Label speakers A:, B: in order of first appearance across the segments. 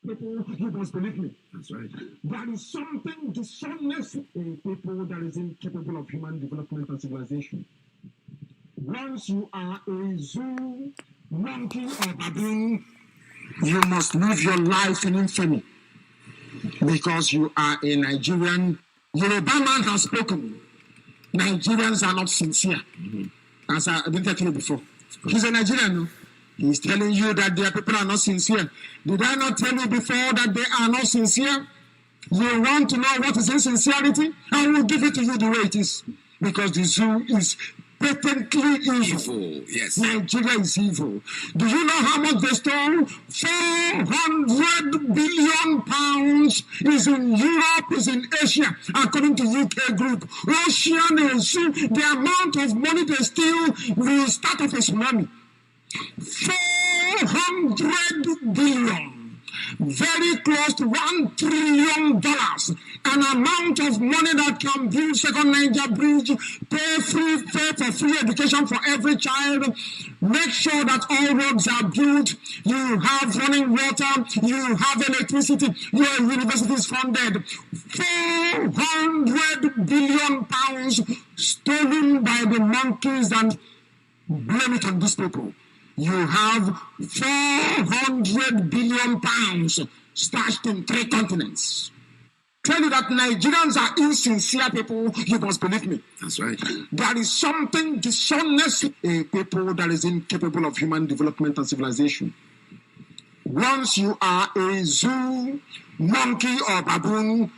A: People, you must believe me. That's right. There is something dishonest in people that is incapable of human development and civilization. Once you are a zoo, monkey, or baboon, you must live your life in infamy because you are a Nigerian. Yoruba man has spoken. Nigerians are not sincere. As I didn't tell you before. He's a Nigerian, no? He's telling you that their people are not sincere. Did I not tell you before that they are not sincere? You want to know what is insincerity? I will give it to you the way it is. Because the zoo is patently evil. Yes. Nigeria is evil. Do you know how much they stole? 400 billion pounds is in Europe, is in Asia, according to UK group. Russian is the amount of money they steal will start off a tsunami. 400 billion. Very close to $1 trillion, an amount of money that can build second Niger bridge, pay for free education for every child, make sure that all roads are built, you have running water, you have electricity, your university is funded. 400 billion pounds stolen by the monkeys, and blame it on these people. You have 400 billion pounds stashed in 3 continents. Tell you that Nigerians are insincere people, you must believe me. That's right. There is something dishonest in people that is incapable of human development and civilization. Once you are a zoo, monkey, or baboon,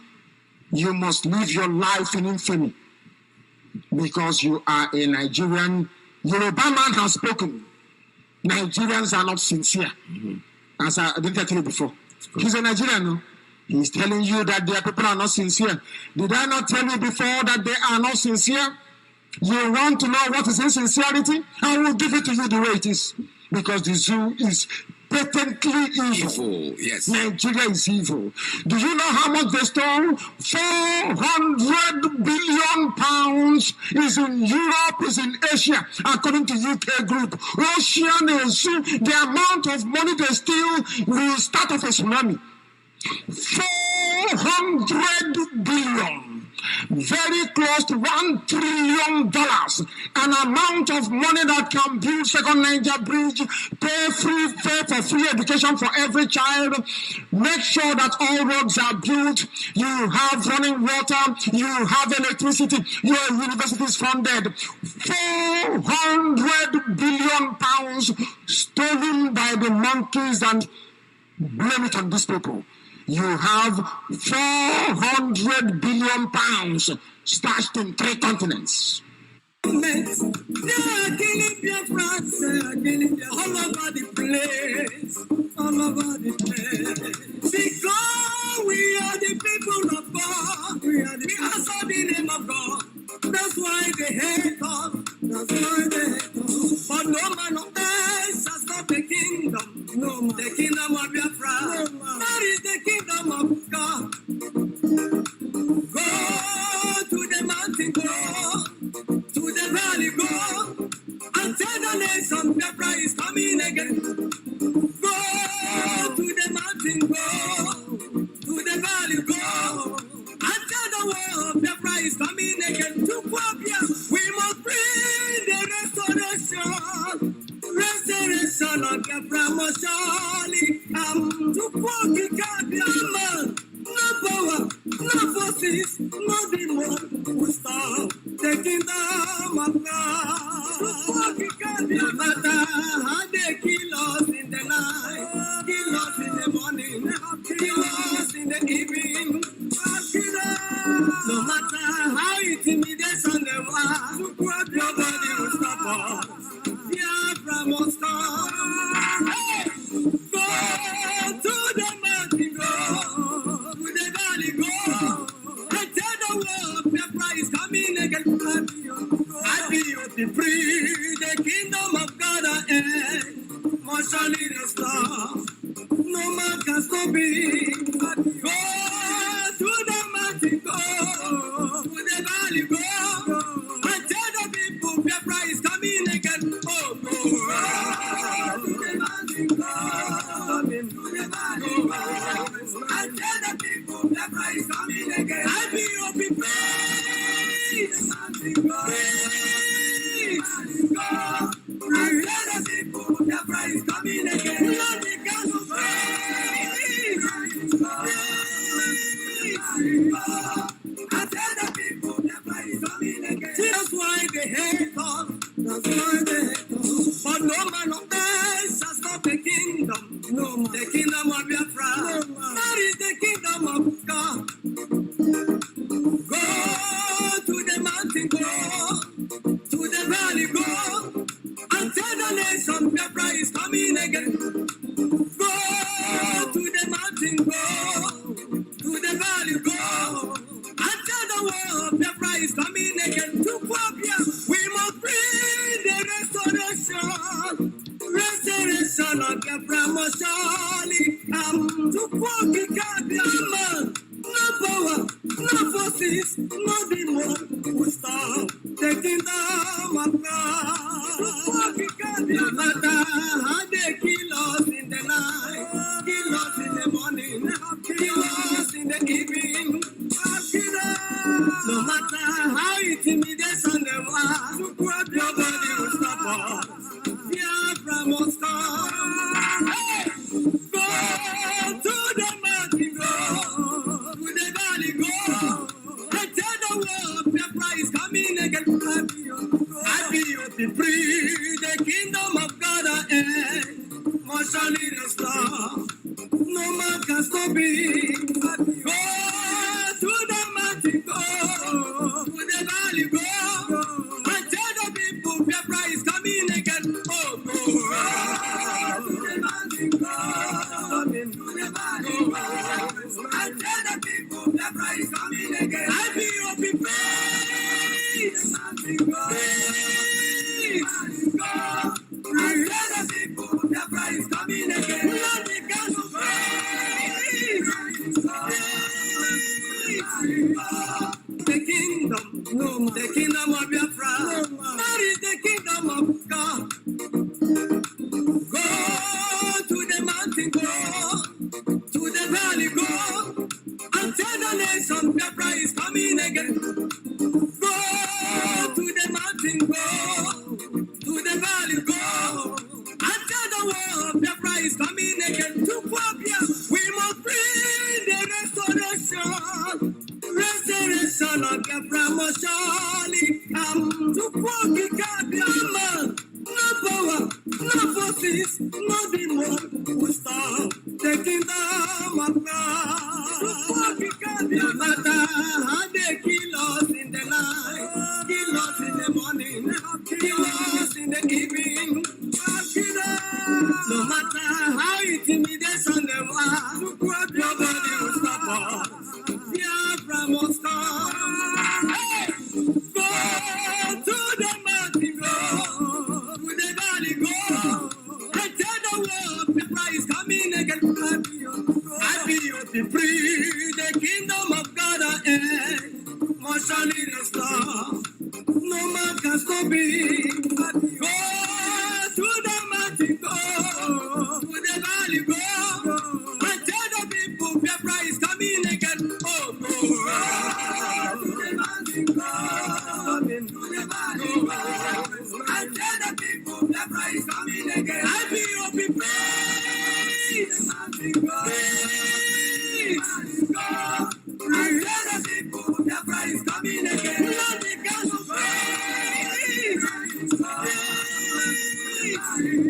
A: you must live your life in infamy because you are a Nigerian. Yoruba man has spoken. Nigerians are not sincere. As I didn't tell you before. He's a Nigerian, no? He's telling you that their people are not sincere. Did I not tell you before that they are not sincere? You want to know what is insincerity? I will give it to you the way it is. Because the zoo is patently evil. Yes. Nigeria is evil. Do you know how much they stole? 400 billion pounds is in Europe, is in Asia, according to UK group. Russian is the amount of money they steal will start off a tsunami. 400 billion. Very close to $1 trillion, an amount of money that can build second Niger bridge, pay for free education for every child, make sure that all roads are built, you have running water, you have electricity, your university is funded. 400 billion pounds stolen by the monkeys, and blame it on these people. You have 400 billion pounds stashed in 3 continents. They are killing Biafrans, all over the place, all over the place. Because we are the people of God, we answer the name of God. That's why they hate us, that's why they hate us. But no man on earth shall stop the kingdom, no, the kingdom of Biafra. That is the kingdom of God. Go to the mountain, go to the valley, go and tell the nation Biafra is coming again. Go to the mountain, go to the valley, go and tell the world Biafra is coming again. To Biafra, we must bring the restoration of Biafra must surely come. To Biafra, no power, no forces, no demon will stop the kingdom of God. No matter how they kill us in the night, kill us in the morning, kill us in the evening, no matter how intimidation they are, nobody will stop us. Biafra must come. Go to the mountain, go to the valley, go and tell the world Biafra is coming again. I be free, the kingdom of God on earth must surely restore. No man can stop it. Go to the mountain, go to the valley, go and tell the people Biafra is coming again. Oh, go to the mountain, go to the valley, go. tell the people Biafra is coming again. IPOB praise. Praise God. I tell the people Biafra is coming again. Lord, we can praise. Praise God. I tell the people Biafra is coming again. That's why they hate us. That's why they hate us. But no man of earth shall stop the kingdom. No man. The kingdom of Biafra. No man. That is the kingdom of God. Go to the mountain, go to the valley, go and tell the nation Biafra is coming again. Go to the mountain, go to the valley, go and tell the world Biafra is coming again. To Biafra, we must bring the restoration of Biafra must surely come. To Biafra, no power, no forces, no demon will stop the kingdom of God. No matter how they kill us in the night, kill us in the morning, kill us in the evening, no matter how intimidation they are, nobody will stop us. Biafra must come. Hey! Go to the mountain, go to the valley, go and tell the world Biafra is coming again. IPOB free, the kingdom of God on earth must surely restore. No man can stop it. Go to the mountain, go to the valley, go and tell the people Biafra is coming again. Oh, go to the mountain, go to the valley, go and tell the people Biafra is coming again. IPOB praise, praise God. I tell the people Biafra is coming again. Lord, we can praise, praise God. The kingdom, no man. The kingdom of Biafra, no man. That is the kingdom of God. Go to the mountain, go to the valley, go and tell the nation Biafra is coming again. Go to the mountain, go to the valley, go and tell the world Biafra is coming again. To Biafra, we must bring the restoration of Biafra must surely come. To Biafra, no power, no forces, no demon will stop the kingdom of God. No matter how they kill us in the night, kill us in the morning, kill us in the evening, no matter how intimidation they are, nobody will stop us. Biafra must come. Hey! Go to the mountain, go to the valley, go and tell the world Biafra is coming again. IPOB free, the kingdom of God on earth must surely restore. No man can stop it. Go to the mountain, go to the valley, go and tell the people Biafra is coming again. Oh, go to the mountain, go to the valley, go and tell the people Biafra is coming again. IPOB praise, praise God. I tell the people Biafra is coming again. Lord, we can praise, praise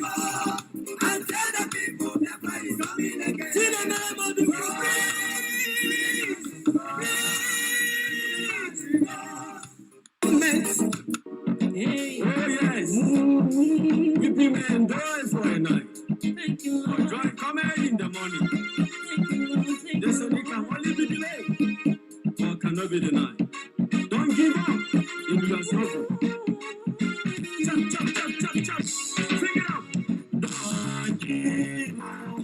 A: God. I tell the people Biafra is coming again. To the name of the praise, God. Hey. Oh yes. Weeping may endure for a night. Thank you, Lord. But joy cometh in the morning. Thank you, Lord. This only can only be delayed, or cannot be denied. Don't give up in your struggle. Chop, chop, chop, chop, chop. Sing it up. Don't give up.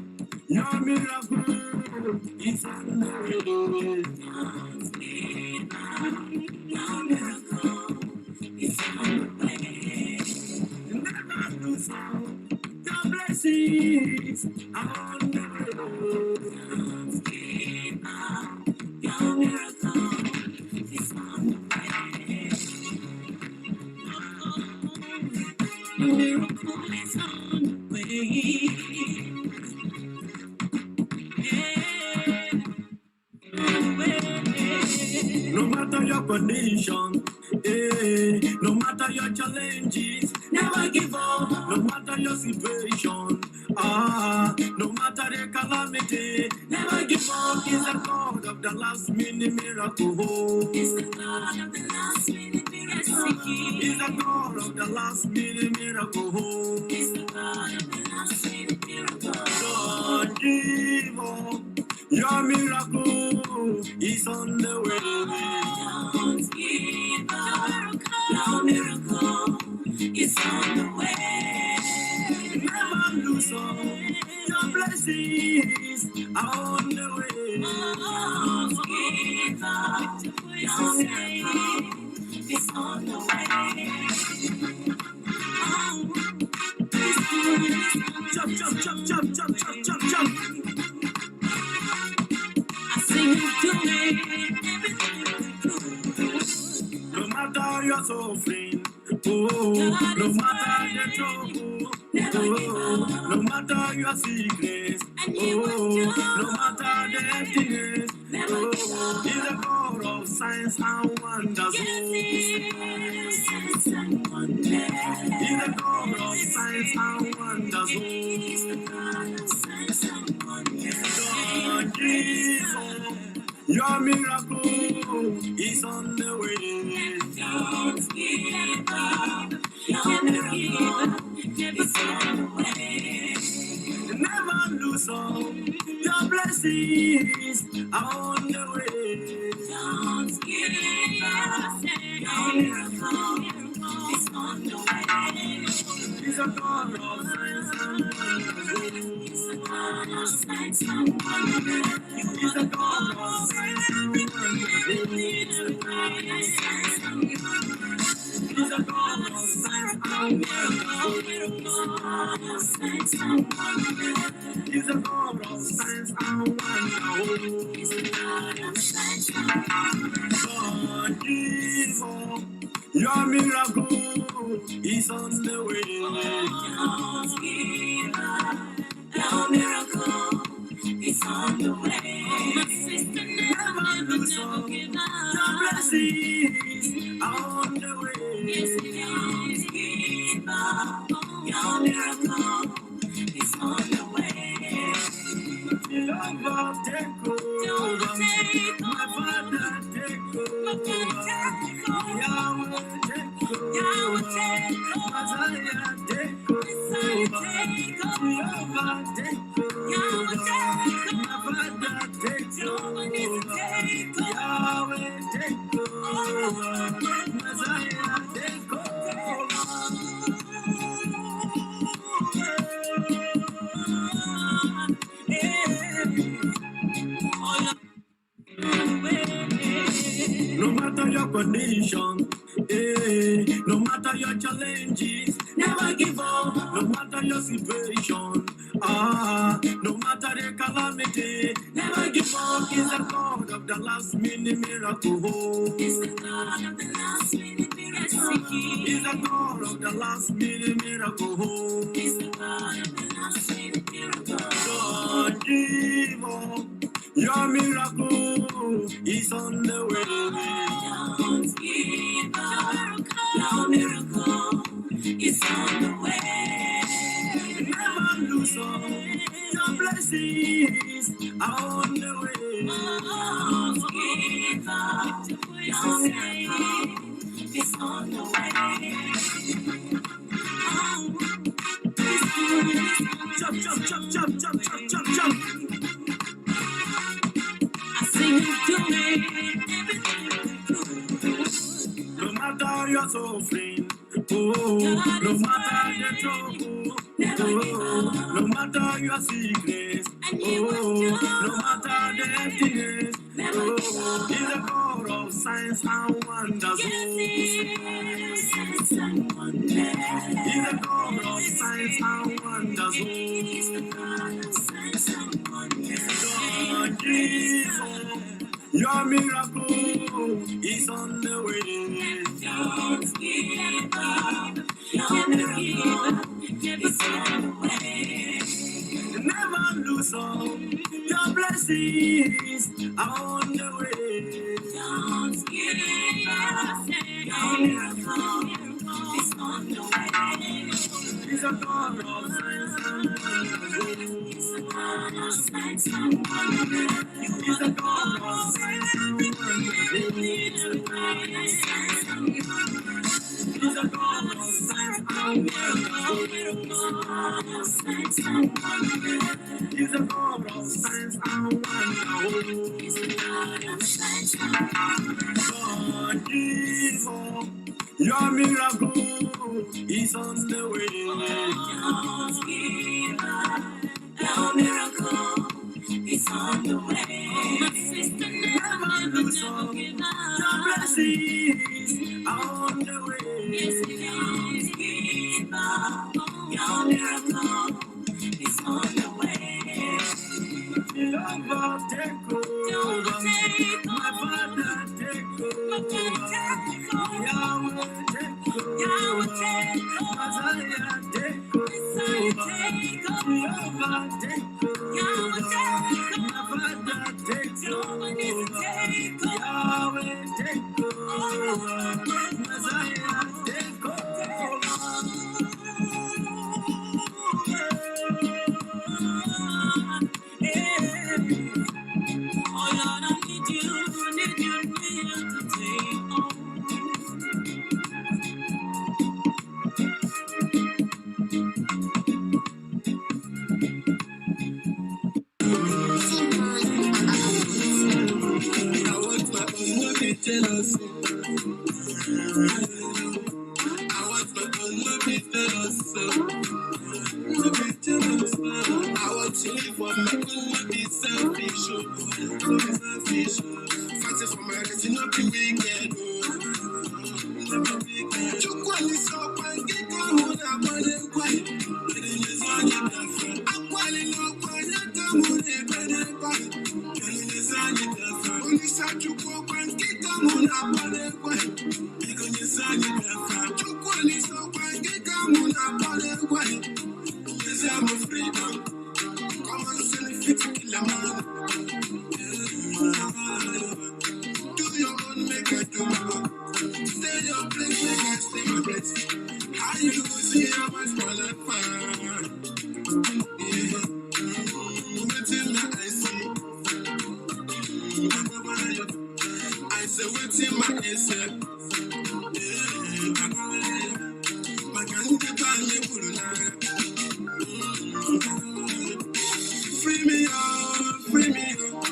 A: Your miracle is unbelievable. Don't give up. Your miracle is unbelievable. Never lose hope. Your blessings are unbelievable. Don't give up.
B: No matter your condition, no matter your challenges, never give up. No matter your situation, no matter the calamity, never give up. He's the God of the last minute miracle. He's the God of the last minute miracle. He's the God of the last minute miracle. He's the God of the last minute miracle. Don't give up. Your miracle is on the way. Don't give up. Your miracle is on the way. Never lose hope. Your blessings are on the way. Don't give up. Your miracle is on the way. Jump, jump, jump, jump, jump, jump, jump, jump. No matter your suffering, no matter the trouble, no matter your sickness, no matter the emptiness, He's the God of signs and wonders. He's the God of signs and wonders. Don't give up. Your miracle is on the way. Don't give up. Your miracle is on the way. Never lose hope. Your blessings are on the way. Don't give up. Your miracle is on the way. He's a God of signs and wonders. He's a God of signs and wonders. He's a God of signs and wonders. He's a God of signs and wonders. He's a God of signs and wonders. He's a God of signs and wonders. He's a God of signs and wonders. He's a God of signs and wonders. Don't give up. Your miracle is on the way. Don't give up. Your miracle is on the way. Never lose hope. Your blessings are on the way. Don't give up. Your miracle is on the way. Jehovah, take over. My Father, take over. Yahweh, take over. Messiah, take over. Jehovah, take over. My Father, take over. Yahweh, take over. Messiah, take over. No matter your condition, no matter your challenges, never give up. No matter your situation, no matter the calamity, never give up. He's the God of the last minute miracle. He's the God of the last minute miracle. He's the God of the last minute miracle. He's the God of the last minute miracle. Don't give up. Your miracle is on the way. Don't give up. Your miracle is on the way. Never lose hope. Your blessings are on the way. Don't give up. Your miracle is on the way. Jump, jump, jump, jump, jump, jump, jump, jump. No matter your suffering, no matter your trouble, no matter your sickness, no matter the emptiness, He's the God of signs and wonders. He's the God of signs and wonders. Don't give up. Your miracle is on the way. Don't give up. Your miracle is on the way. blessings are on the way. Don't give up. Your miracle is on the way. He's a God of signs and wonders. He's a God of signs and wonders. He's a God of signs and wonders. He's a God of signs and wonders. He's a God of signs and wonders. He's a God of signs and wonders. He's a God of signs and wonders. God give up. Your miracle is on the way. Don't give up. Your miracle is on the way. My sister, never lose hope. Your blessings are on the way. Yes, don't give up. Your miracle is on the way. Jehovah, take over. My Father, take over. Yahweh, take over. Messiah, take over. Jehovah, take over. My Father, take over. Yahweh, take over. Messiah, take over. Oh Lord, I need you to take over. I want my own, no be jealous. I want my own, no be jealous. No be jealous. I want to live for my own, no be selfish. No be selfish. Fighting for my rights, no be wicked. No be wicked. Chukwani so kwan kika muna bane kwai. Kiri nizani Biafra. Akwali no kwan yaka mune bane kwai. Kiri nizani Biafra. Unisa chukwu kwan kika muna bane kwai. Kiri nizani Biafra. Chukwani so kwan kika muna bane kwai. Yes, I'm a freedom. Come on, send it fit to kill a man. Do your own, make I do my own. Stay your place, make I stay my place. How you see how much more like fun? Waiting that I see. I say, waiting my answer. My can't get on the free me up, free me up,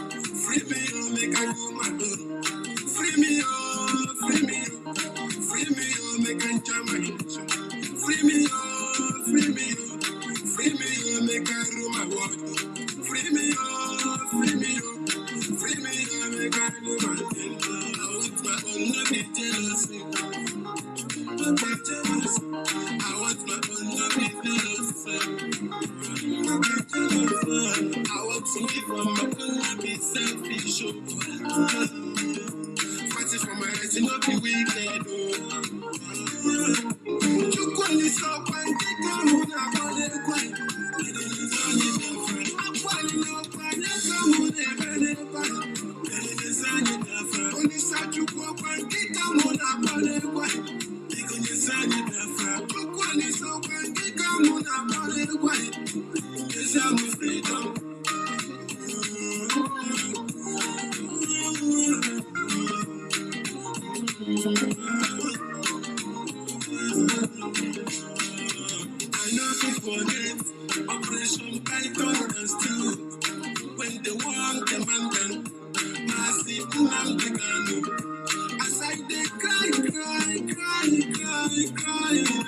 B: free me up, make I do my own. Free me up, free me up, free me up, make I jam my kitchen. Free me up, free me up, free me up, make I do my work. Free me up, free me up, free me up, make I do my thing. I want my own, no be jealous. No be jealous. I want my own, no be jealous. No be jealous. I want to live for my own, no be selfish. Fighting for my rights, no be wicked. Chukwani so kwan kika muna bane kwai. Kiri nizani Biafra. Akwali no kwan yaka mune bane kwai. Kiri nizani Biafra. Unisa chukwu kwan kika muna bane kwai. Kiri nizani Biafra. Chukwani so kwan kika muna bane kwai. Yes, I'm a freedom. I know people forget Operation Python and Steel. When they want the man done, Mazi as I they cry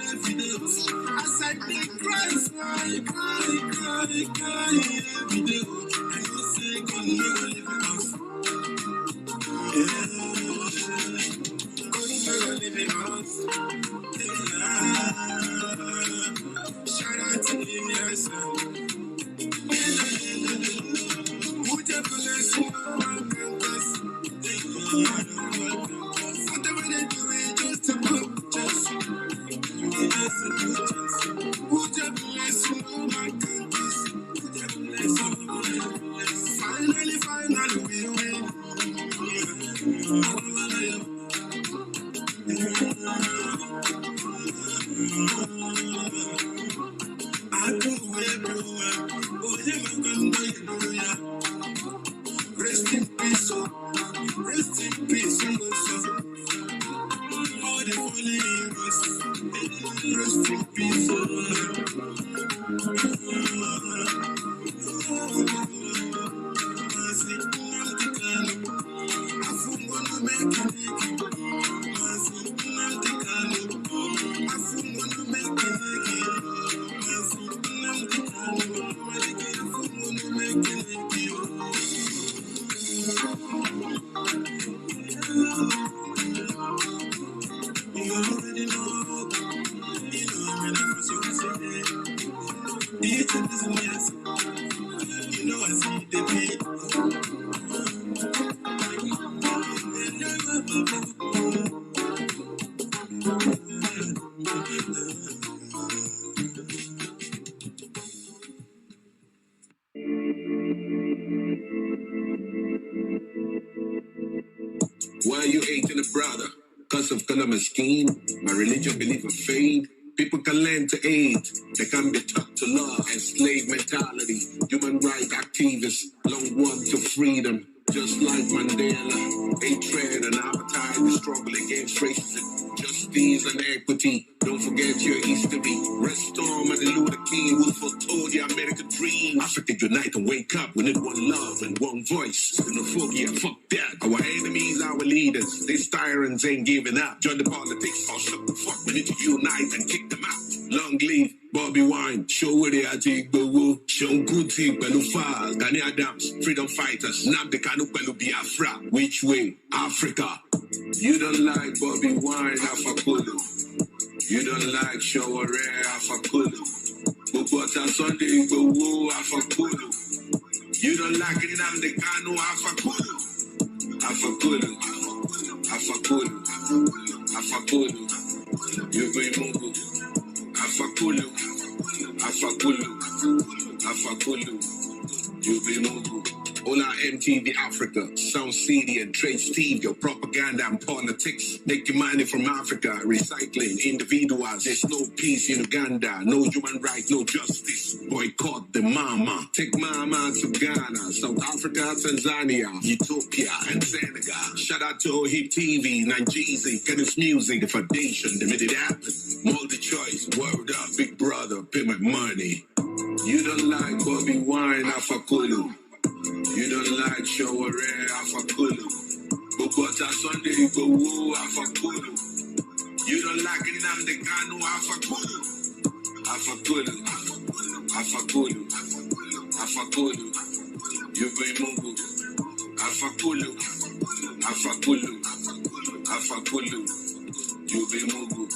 B: every day. As I they cry every day. I know say God never leave us. God never leave us. Shout out to him, yes. Would you bless you, whatever they do, it just to put just. Would you bless you, my goodness? Would you bless you, finally. Rest in peace, oh. Rest in peace, oh. All the believers, rest in peace, oh. Mazi, afungwana make Mazi, afungwana make you already know. You know I'm in a you know I see the beat.
C: Why you hating a brother? Cause of color scheme, my religion belief in fade. People can learn to aid, they can be taught to love. Enslaved mentality, human rights activists, long walk to freedom. Just like Mandela, hatred and appetite, we struggle against racism, justice and equity. Don't forget your history. Restore Martin Luther King, who foretold the American dream. Africa unite and wake up. We need one love and one voice. Xenophobia, fuck that. Our enemies, our leaders. These tyrants ain't giving up. Join the politics or shut the fuck. We need to unite and kick them out. Long live Bobby Wine, show where they are take Bowo, Sean Kuti, Pelu Faz, Gani Adams, freedom fighters, Namde Kanu Pelu Biafra. Which way? Africa. You don't like Bobby Wine, Afakulu. You don't like Shaware, Afakulu. Bubota Sunday, Bowo, Afakulu. You don't like Namde Kanu, Afakulu. Afakulu. Afakulu. Afakulu. You bring Mungu. Afakulu, Afakulu, Afakulu, you be Mungu. All our MTV Africa, Sound City and Trade Steve, your propaganda and politics. Making money from Africa, recycling individuals. There's no peace in Uganda, no human rights, no justice. Boycott the mama. Take mama to Ghana, South Africa, Tanzania, Ethiopia, and Senegal. Shout out to Hip TV, Nigeria, Cadence Music, the Foundation, they made it happen. Multi-choice, word up, big brother, pay my money. You don't like Bobby Wine, Afakulu. You don't like Shaware, Afakulu. Bogota Sunday, Bowo, Afakulu. You don't like Namde Kanu, Afakulu. Afakulu. Afakulu. Afakulu. You bring Mungu. Afakulu. Afakulu. Afakulu. You bring Mungu.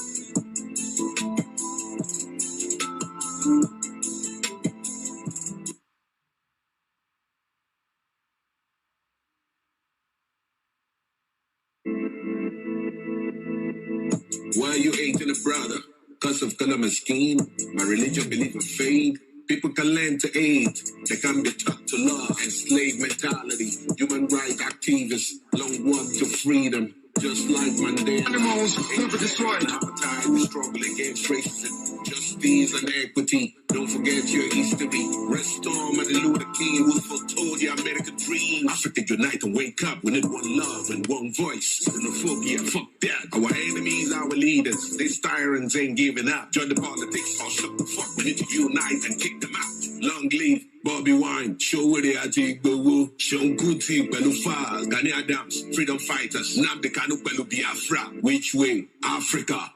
C: Why you hating a brother? Cause of color scheme, my religion belief in fade. People can learn to aid, they can be taught to love. Enslaved mentality, human rights activists, long walk to freedom. Just like Mandela,
A: Animals will be destroyed.
C: Appetite, we struggle against racism, justice and equity. Don't forget your history. Restore Martin Luther King, who foretold the American dream. Africa unite and wake up. We need one love and one voice. Xenophobia, fuck that. Our enemies, our leaders. These tyrants ain't giving up. Join the politics or shut the fuck. We need to unite and kick them out. Long live Bobby Wine, show where they are take Bowo, Sean Kuti, Pelu Faz, Gani Adams, freedom fighters, Namde Kanu Pelu Biafra. Which way? Africa.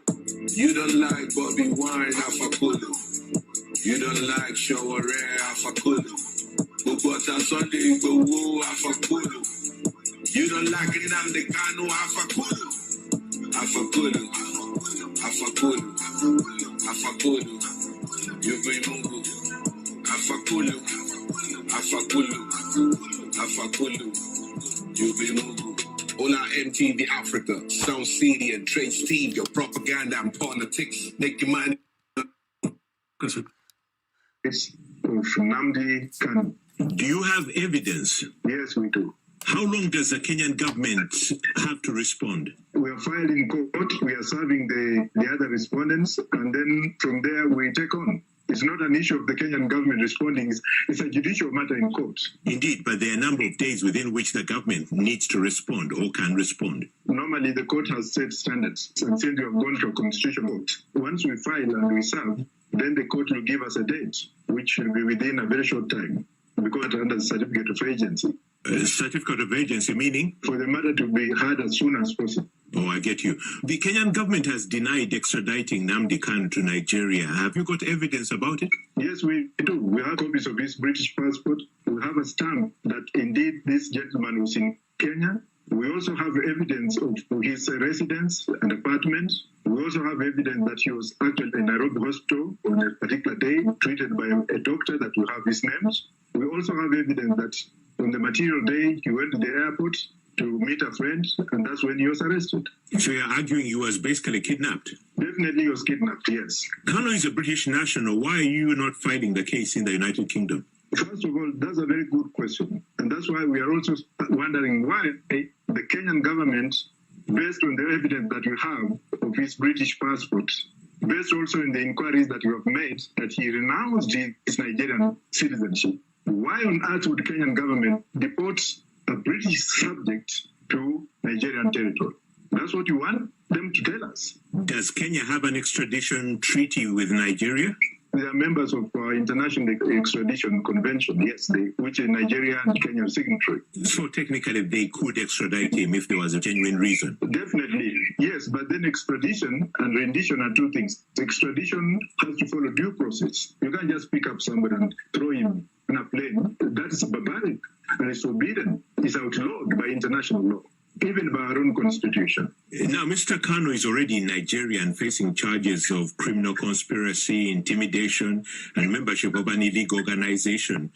C: You don't like Bobby Wine, Afakulu. You don't like Shaware, Afakulu. Bogota Sunday, Bowo, Afakulu. You don't like Namde Kanu, Afakulu. Afakulu. Afakulu. Afakulu. You bring Mungu. Afakulu, Afakulu, Afakulu, you be Mungu. All our MTV Africa, Sound City and Trade Steve, your propaganda and politics, making money.
D: It's Namdi Kanu.
E: Do you have evidence?
D: Yes, we do.
E: How long does the Kenyan government have to respond?
D: We are filing court, we are serving the other respondents, and then from there we take on. It's not an issue of the Kenyan government responding. It's a judicial matter in court.
E: Indeed, but there are a number of days within which the government needs to respond or can respond.
D: Normally, the court has set standards, and since we have gone to a constitutional court, once we file and we serve, then the court will give us a date, which will be within a very short time, because under the certificate of agency.
E: Certificate of agency meaning?
D: For the matter to be heard as soon as possible.
E: Oh, I get you. The Kenyan government has denied extraditing Nnamdi Kanu to Nigeria. Have you got evidence about it?
D: Yes, we do. We have copies of his British passport. We have a stamp that indeed this gentleman was in Kenya. We also have evidence of his residence and apartment. We also have evidence that he was actually in Nairobi hospital on a particular day, treated by a doctor that we have his names. We also have evidence that on the material day, he went to the airport to meet a friend, and that's when he was arrested.
E: So you're arguing he was basically kidnapped?
D: Definitely he was kidnapped, yes.
E: Kanu is a British national. Why are you not filing the case in the United Kingdom?
D: First of all, that's a very good question. And that's why we are also wondering why the Kenyan government, based on the evidence that we have of his British passport, based also in the inquiries that we have made, that he renounced his Nigerian citizenship, why on earth would the Kenyan government deport a British subject to Nigerian territory? That's what you want them to tell us.
E: Does Kenya have an extradition treaty with Nigeria?
D: They are members of International Extradition Convention, yes, which is Nigeria and Kenya are signatory.
E: So technically they could extradite him if there was a genuine reason?
D: Definitely, yes, but then extradition and rendition are two things. Extradition has to follow due process. You can't just pick up somebody and throw him in a plane. That is barbaric and it's forbidden. It's outlawed by international law, even by our own constitution.
E: Now, Mr. Kanu is already in Nigeria and facing charges of criminal conspiracy, intimidation, and membership of an illegal organization.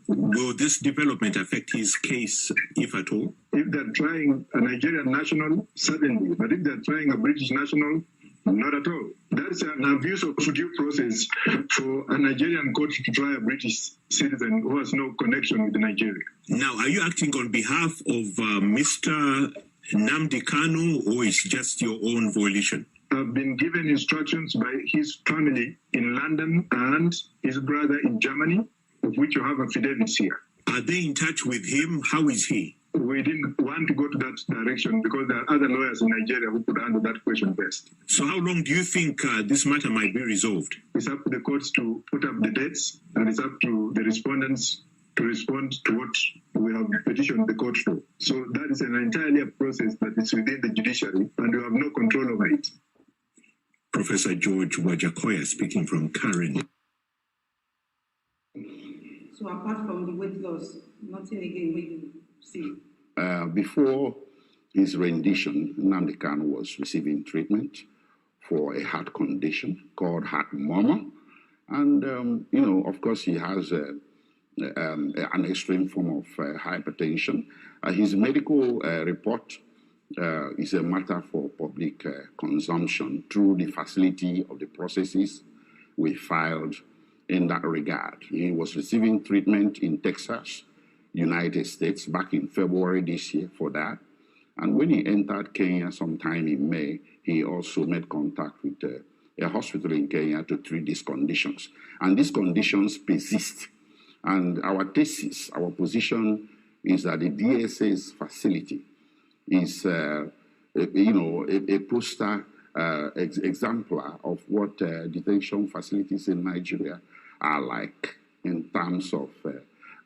E: Will this development affect his case, if at all?
D: If they're trying a Nigerian national, certainly. But if they're trying a British national, not at all. That's an abuse of due process for a Nigerian court to try a British citizen who has no connection with Nigeria.
E: Now, are you acting on behalf of Mr. Nnamdi Kanu, or is just your own volition?
D: I've been given instructions by his family in London and his brother in Germany, of which you have affidavits here.
E: Are they in touch with him? How is he?
D: We didn't want to go to that direction because there are other lawyers in Nigeria who could handle that question best.
E: So how long do you think this matter might be resolved?
D: It's up to the courts to put up the dates, and it's up to the respondents to respond to what we have petitioned the court for. So that is an entirely a process that is within the judiciary, and we have no control over it.
E: Professor George Wajakoya speaking from Karen.
F: So apart from the weight loss, nothing again we you see?
G: Before his rendition, Nnamdi Kanu was receiving treatment for a heart condition called heart murmur. And, of course, he has an extreme form of hypertension. His medical report is a matter for public consumption through the facility of the processes we filed in that regard. He was receiving treatment in Texas, United States, back in February this year for that. And when he entered Kenya sometime in May, he also made contact with a hospital in Kenya to treat these conditions. And these conditions persist. And our thesis, our position is that the DSA's facility is, a poster exemplar of what detention facilities in Nigeria are like in terms of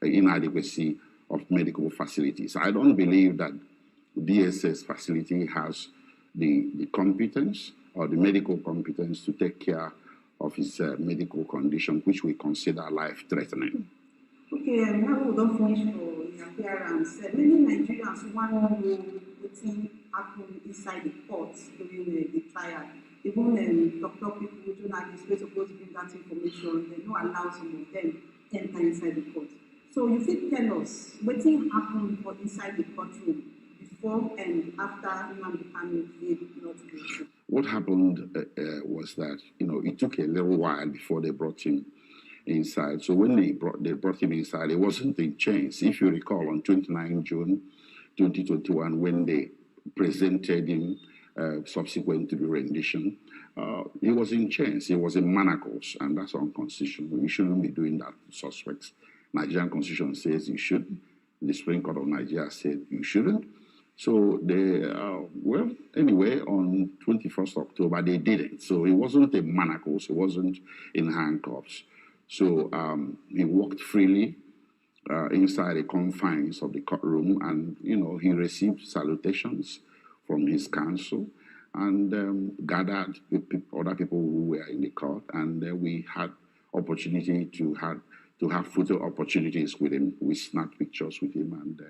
G: inadequacy of medical facilities. I don't believe that DSS facility has the competence or the medical competence to take care of his medical condition, which we consider life-threatening.
F: Okay, now we don't finish for his appearance. Many Nigerians want to know what happened inside the court during the trial. Even doctor people, journalists, we're supposed to bring that information. They don't allow some of them enter inside the court. So you fit tell us what happened for inside the courtroom before and after Nnamdi Kanu pleaded not guilty? What happened
G: was that, it took a little while before they brought him inside. So when they brought him inside, it wasn't in chains. If you recall, on 29 June 2021, when they presented him subsequent to the rendition, He was in chains, he was in manacles, and that's unconstitutional. You shouldn't be doing that to suspects. Nigerian constitution says you shouldn't. The Supreme Court of Nigeria said you shouldn't. So they, well, anyway, on 21st October, they didn't. So he wasn't in manacles, he wasn't in handcuffs. So he walked freely inside the confines of the courtroom, and, you know, he received salutations from his counsel and gathered with other people who were in the court, and we had opportunity to have photo opportunities with him. We snapped pictures with him, and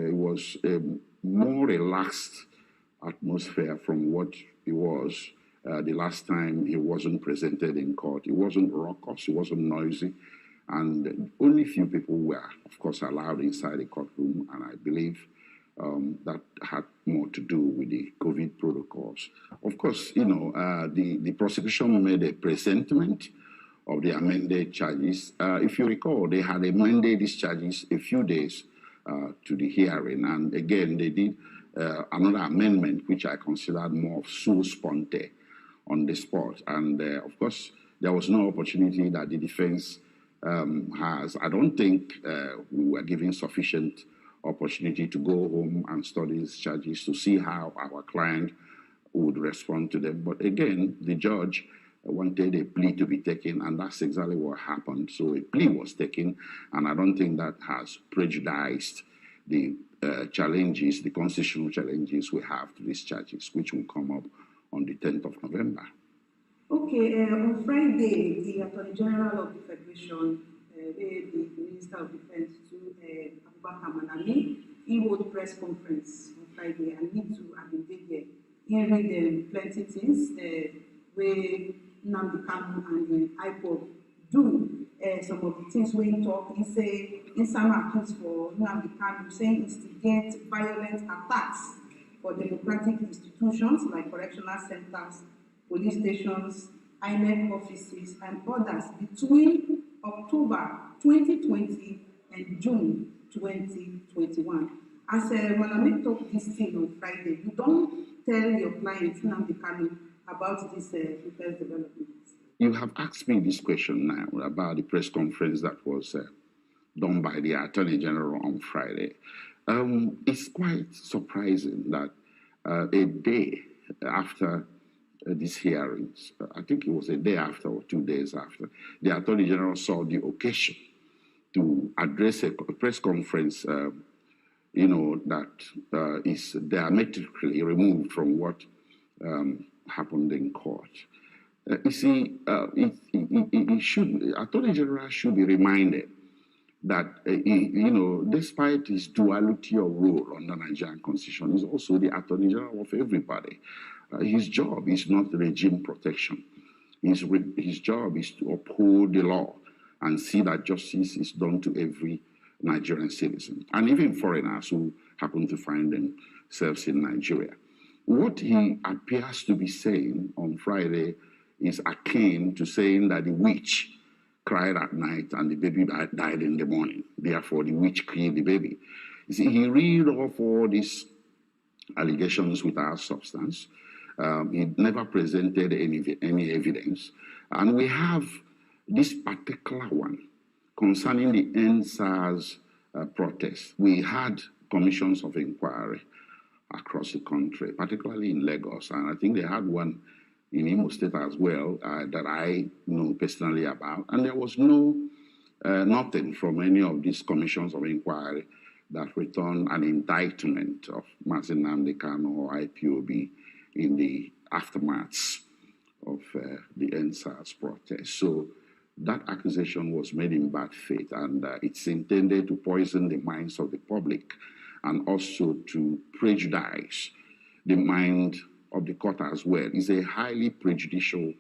G: it was a more relaxed atmosphere from what it was the last time he wasn't presented in court. It wasn't raucous, it wasn't noisy, and only few people were, of course, allowed inside the courtroom, and I believe that had more to do with the COVID protocols. Of course, you know, the prosecution made a presentment of the amended charges. If you recall, they had amended these charges a few days to the hearing, and again, they did another amendment, which I considered more of sua sponte on the spot. And of course, there was no opportunity that the defense has. I don't think we were given sufficient opportunity to go home and study these charges to see how our client would respond to them. But again, the judge wanted a plea to be taken, and that's exactly what happened. So a plea was taken, and I don't think that has prejudiced the challenges, the constitutional challenges we have to these charges, which will come up on the 10th of November.
F: Okay, on Friday, the Attorney General of the Federation, the Minister of Defense, he held a press conference on Friday, and he too had been there. He read plenty things where Nnamdi Kanu and the IPOB do. Some of the things where he talk, he say, in some accounts for Nnamdi Kanu, saying instigate violent attacks for democratic institutions like correctional centers, police stations, INEC offices, and others between October 2020 and June 2021. As Malami talked this thing on Friday, you don't tell your clients Nnamdi Kanu about this proposed development.
G: You have asked me this question now about the press conference that was done by the Attorney General on Friday. It's quite surprising that a day after these hearings, I think it was a day after or 2 days after, the Attorney General saw the occasion to address a press conference, that is diametrically removed from what happened in court. You see, Attorney General should be reminded that, despite his duality of role under Nigerian Constitution, he's also the Attorney General of everybody. His job is not regime protection. His job is to uphold the law and see that justice is done to every Nigerian citizen, and even foreigners who happen to find themselves in Nigeria. What he appears to be saying on Friday is akin to saying that the witch cried at night and the baby died in the morning. Therefore, the witch killed the baby. You see, he read off all these allegations without substance. He never presented any evidence. And we have this particular one concerning the NSAS protest. We had commissions of inquiry across the country, particularly in Lagos, and I think they had one in Imo State as well that I know personally about. And there was nothing from any of these commissions of inquiry that returned an indictment of Mazi Nnamdi Kanu or IPOB in the aftermath of the NSAS protest. So that accusation was made in bad faith, and it's intended to poison the minds of the public and also to prejudice the mind of the court as well. It's a highly prejudicial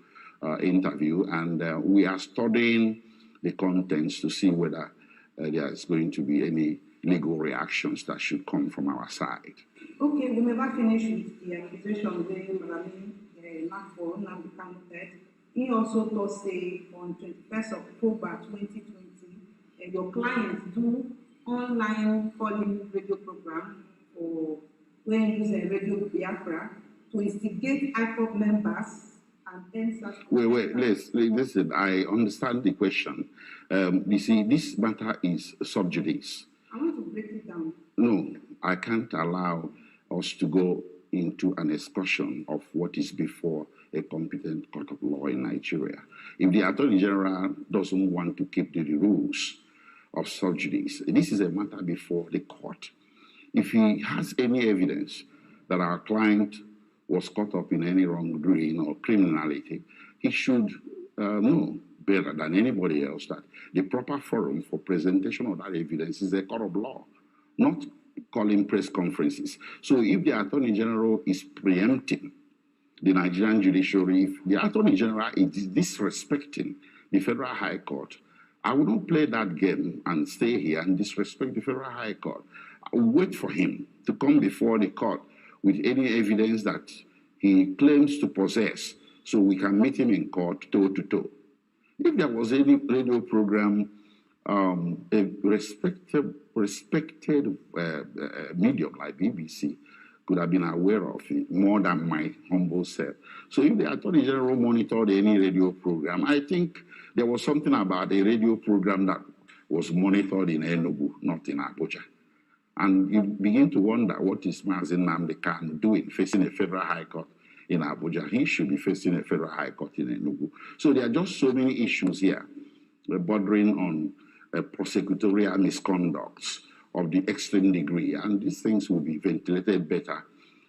G: interview, and we are studying the contents to see whether there is going to be any legal reactions that should come from our side.
F: Okay, we never finished with the accusation where Malami Nafo Nnamdi Kanu said. He also told say on 21st October 2020, your clients do online calling radio program for when using Radio Biafra to instigate IPOB members and end such.
G: Wait, listen, I understand the question. You see, this matter is sub judice.
F: I want to break it down.
G: No, I can't allow us to go into an excursion of what is before a competent court of law in Nigeria. If the Attorney General doesn't want to keep to the rules of sub judice, this is a matter before the court. If he has any evidence that our client was caught up in any wrongdoing or criminality, he should know better than anybody else that the proper forum for presentation of that evidence is a court of law, not calling press conferences. So if the Attorney General is preempting the Nigerian judiciary, if the Attorney General is disrespecting the Federal High Court, I will not play that game and stay here and disrespect the Federal High Court. I will wait for him to come before the court with any evidence that he claims to possess, so we can meet him in court toe to toe. If there was any radio program, a respected medium like BBC could have been aware of it more than my humble self. So if the Attorney General monitored any radio program, I think there was something about a radio program that was monitored in Enugu, not in Abuja. And you begin to wonder, what is Mazi doing facing a Federal High Court in Abuja? He should be facing a Federal High Court in Enugu. So there are just so many issues here bordering on prosecutorial misconducts of the extreme degree, and these things will be ventilated better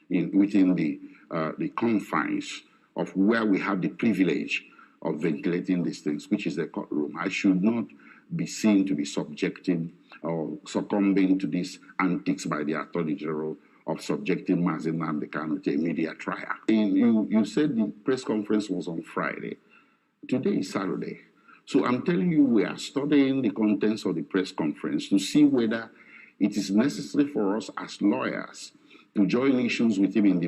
G: within the confines of where we have the privilege of ventilating these things, which is the courtroom. I should not be seen to be subjecting or succumbing to these antics by the Attorney General of subjecting Mazi to a media trial. You said the press conference was on Friday. Today is Saturday. So I'm telling you, we are studying the contents of the press conference to see whether it is necessary for us as lawyers to join issues with him in the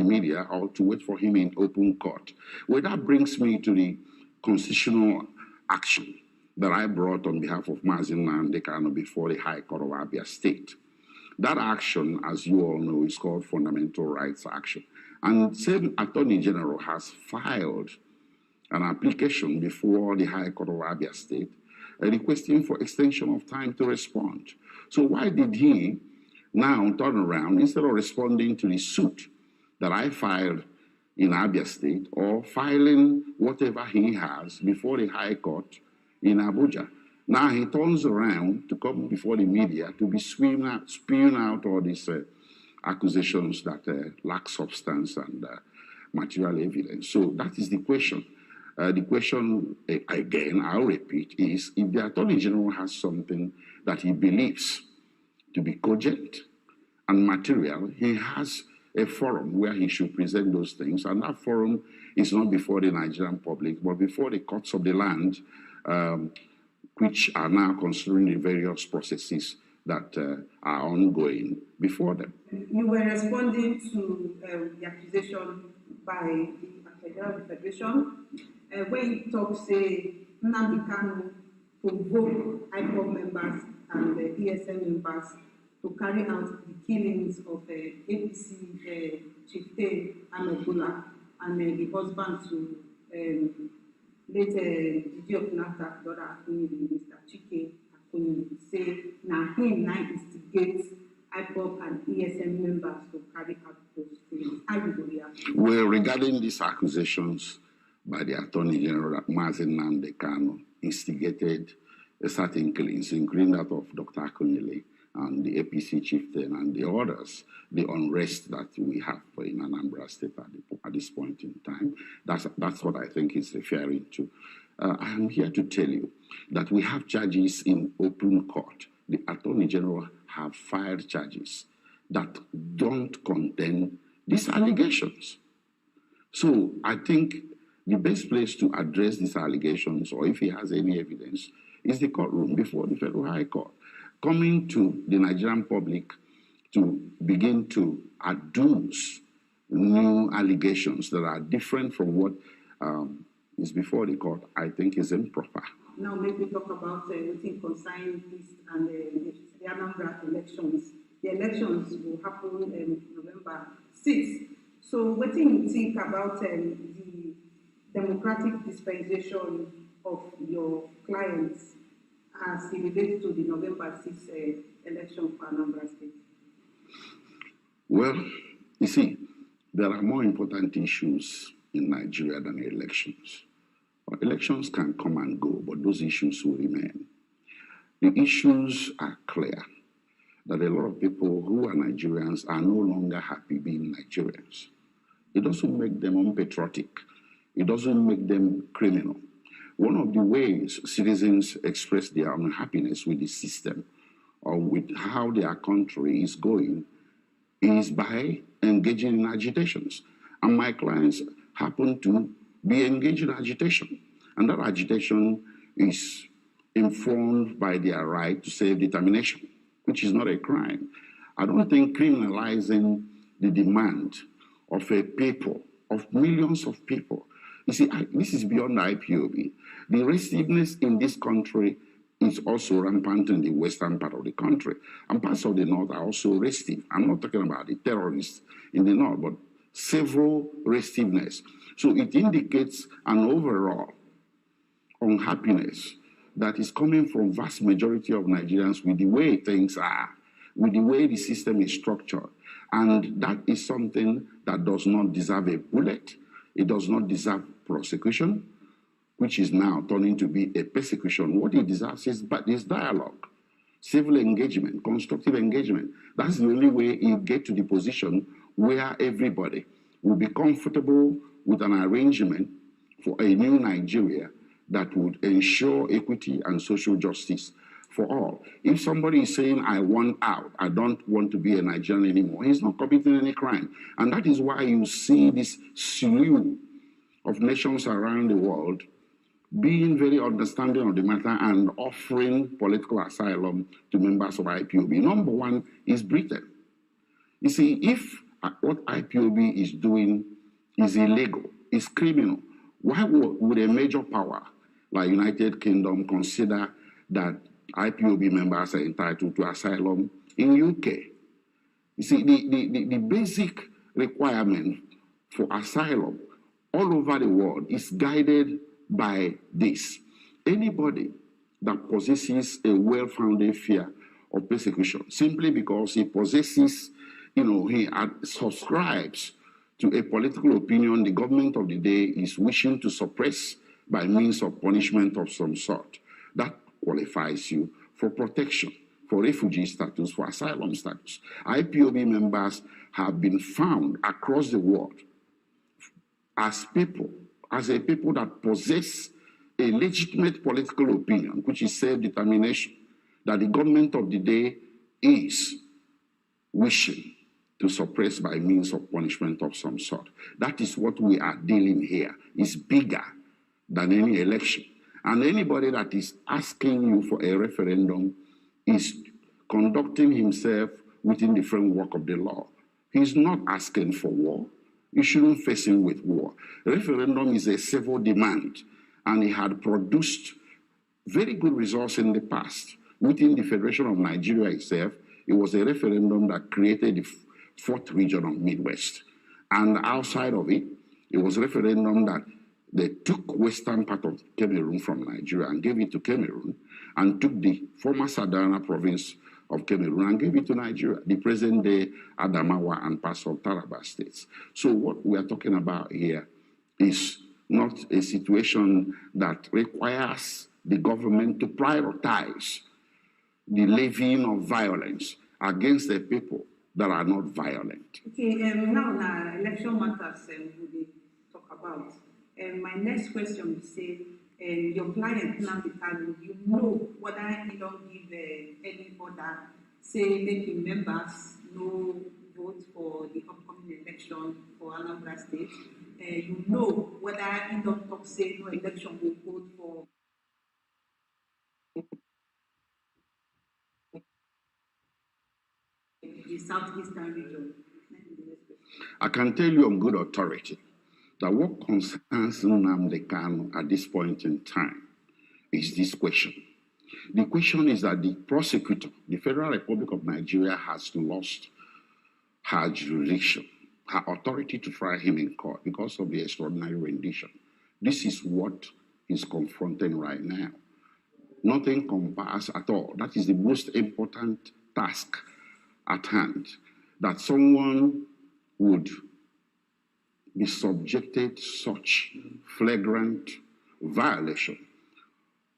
G: media or to wait for him in open court. Well, that brings me to the constitutional action that I brought on behalf of Mazi before the High Court of Abia State. That action, as you all know, is called Fundamental Rights Action. And the same Attorney General has filed an application before the High Court of Abia State requesting for extension of time to respond. So why did he now turn around, instead of responding to the suit that I filed in Abia State or filing whatever he has before the High Court in Abuja? Now he turns around to come before the media to be spewing out all these accusations that lack substance and material evidence. So that is the question. The question, again, I'll repeat, is if the Attorney General has something that he believes to be cogent and material, he has a forum where he should present those things, and that forum is not before the Nigerian public, but before the courts of the land, which are now considering the various processes that are ongoing before them.
F: You were responding to the accusation by the Federal Federation when you talk, say, Nnamdi Kanu provoke IPOB members and ESM members to carry out the killings of APC chieftain Inaugural and the husband to late Didi of Nafta, daughter Mr. Chika, say, now him now instigates IPOB and ESM members to carry out those things. How do you react?
G: Well, regarding these accusations by the Attorney General that Mazi instigated a certain killings, including that of Dr. Akunyili and the APC chieftain and the others, the unrest that we have in Anambra State at this point in time, that's what I think he's referring to. I am here to tell you that we have charges in open court. The Attorney General have filed charges that don't contain these allegations. So I think the best place to address these allegations, or if he has any evidence, is the courtroom before the Federal High Court. Coming to the Nigerian public to begin to adduce new allegations that are different from what is before the court, I think is improper.
F: Now maybe talk about anything concerning this and the Anambra elections. The elections will happen November 6th. So what do you think about the democratic dispensation of your clients as it relates to the November 6th election for Anambra State?
G: Well, you see, there are more important issues in Nigeria than elections. Elections can come and go, but those issues will remain. The issues are clear that a lot of people who are Nigerians are no longer happy being Nigerians. It doesn't make them unpatriotic. It doesn't make them criminal. One of the ways citizens express their unhappiness with the system or with how their country is going is by engaging in agitations. And my clients happen to be engaged in agitation. And that agitation is informed by their right to self-determination, which is not a crime. I don't think criminalizing the demand of a people, of millions of people. You see, this is beyond the IPOB. The restiveness in this country is also rampant in the western part of the country. And parts of the north are also restive. I'm not talking about the terrorists in the north, but several restiveness. So it indicates an overall unhappiness that is coming from vast majority of Nigerians with the way things are, with the way the system is structured. And that is something that does not deserve a bullet. It does not deserve prosecution, which is now turning to be a persecution. What it deserves is dialogue, civil engagement, constructive engagement. That's the only way you get to the position where everybody will be comfortable with an arrangement for a new Nigeria that would ensure equity and social justice for all. If somebody is saying, I want out, I don't want to be a Nigerian anymore, he's not committing any crime. And that is why you see this slew of nations around the world being very understanding of the matter and offering political asylum to members of IPOB. Number one is Britain. You see, if what IPOB is doing is illegal, is criminal, why would a major power like United Kingdom consider that IPOB members are entitled to asylum in UK? You see, the basic requirement for asylum all over the world is guided by this. Anybody that possesses a well-founded fear of persecution simply because he possesses, he subscribes to a political opinion the government of the day is wishing to suppress by means of punishment of some sort, that qualifies you for protection, for refugee status, for asylum status. IPOB members have been found across the world as a people that possess a legitimate political opinion, which is self-determination, that the government of the day is wishing to suppress by means of punishment of some sort. That is what we are dealing here. It's bigger than any election. And anybody that is asking you for a referendum is conducting himself within the framework of the law. He's not asking for war. You shouldn't face him with war. A referendum is a civil demand, and it had produced very good results in the past. Within the Federation of Nigeria itself, it was a referendum that created the fourth region of Midwest. And outside of it, it was a referendum that they took western part of Cameroon from Nigeria and gave it to Cameroon, and took the former Sadana province of Cameroon and gave it to Nigeria, the present-day Adamawa and parts of Taraba states. So what we are talking about here is not a situation that requires the government to prioritize the levying of violence against the people that are not violent.
F: Okay, now election matters we talk about. My next question is say, your client you know whether he don't give any order, say making members no vote for the upcoming election for Anambra State. You know whether he don't talk say no election will vote for the southeastern region.
G: I can tell you on good authority that what concerns Nnamdi Kanu at this point in time is this question. The question is that the prosecutor, the Federal Republic of Nigeria, has lost her jurisdiction, her authority to try him in court because of the extraordinary rendition This is what he's confronting right now. Nothing compares at all. That is the most important task at hand, that someone would be subjected to such flagrant violation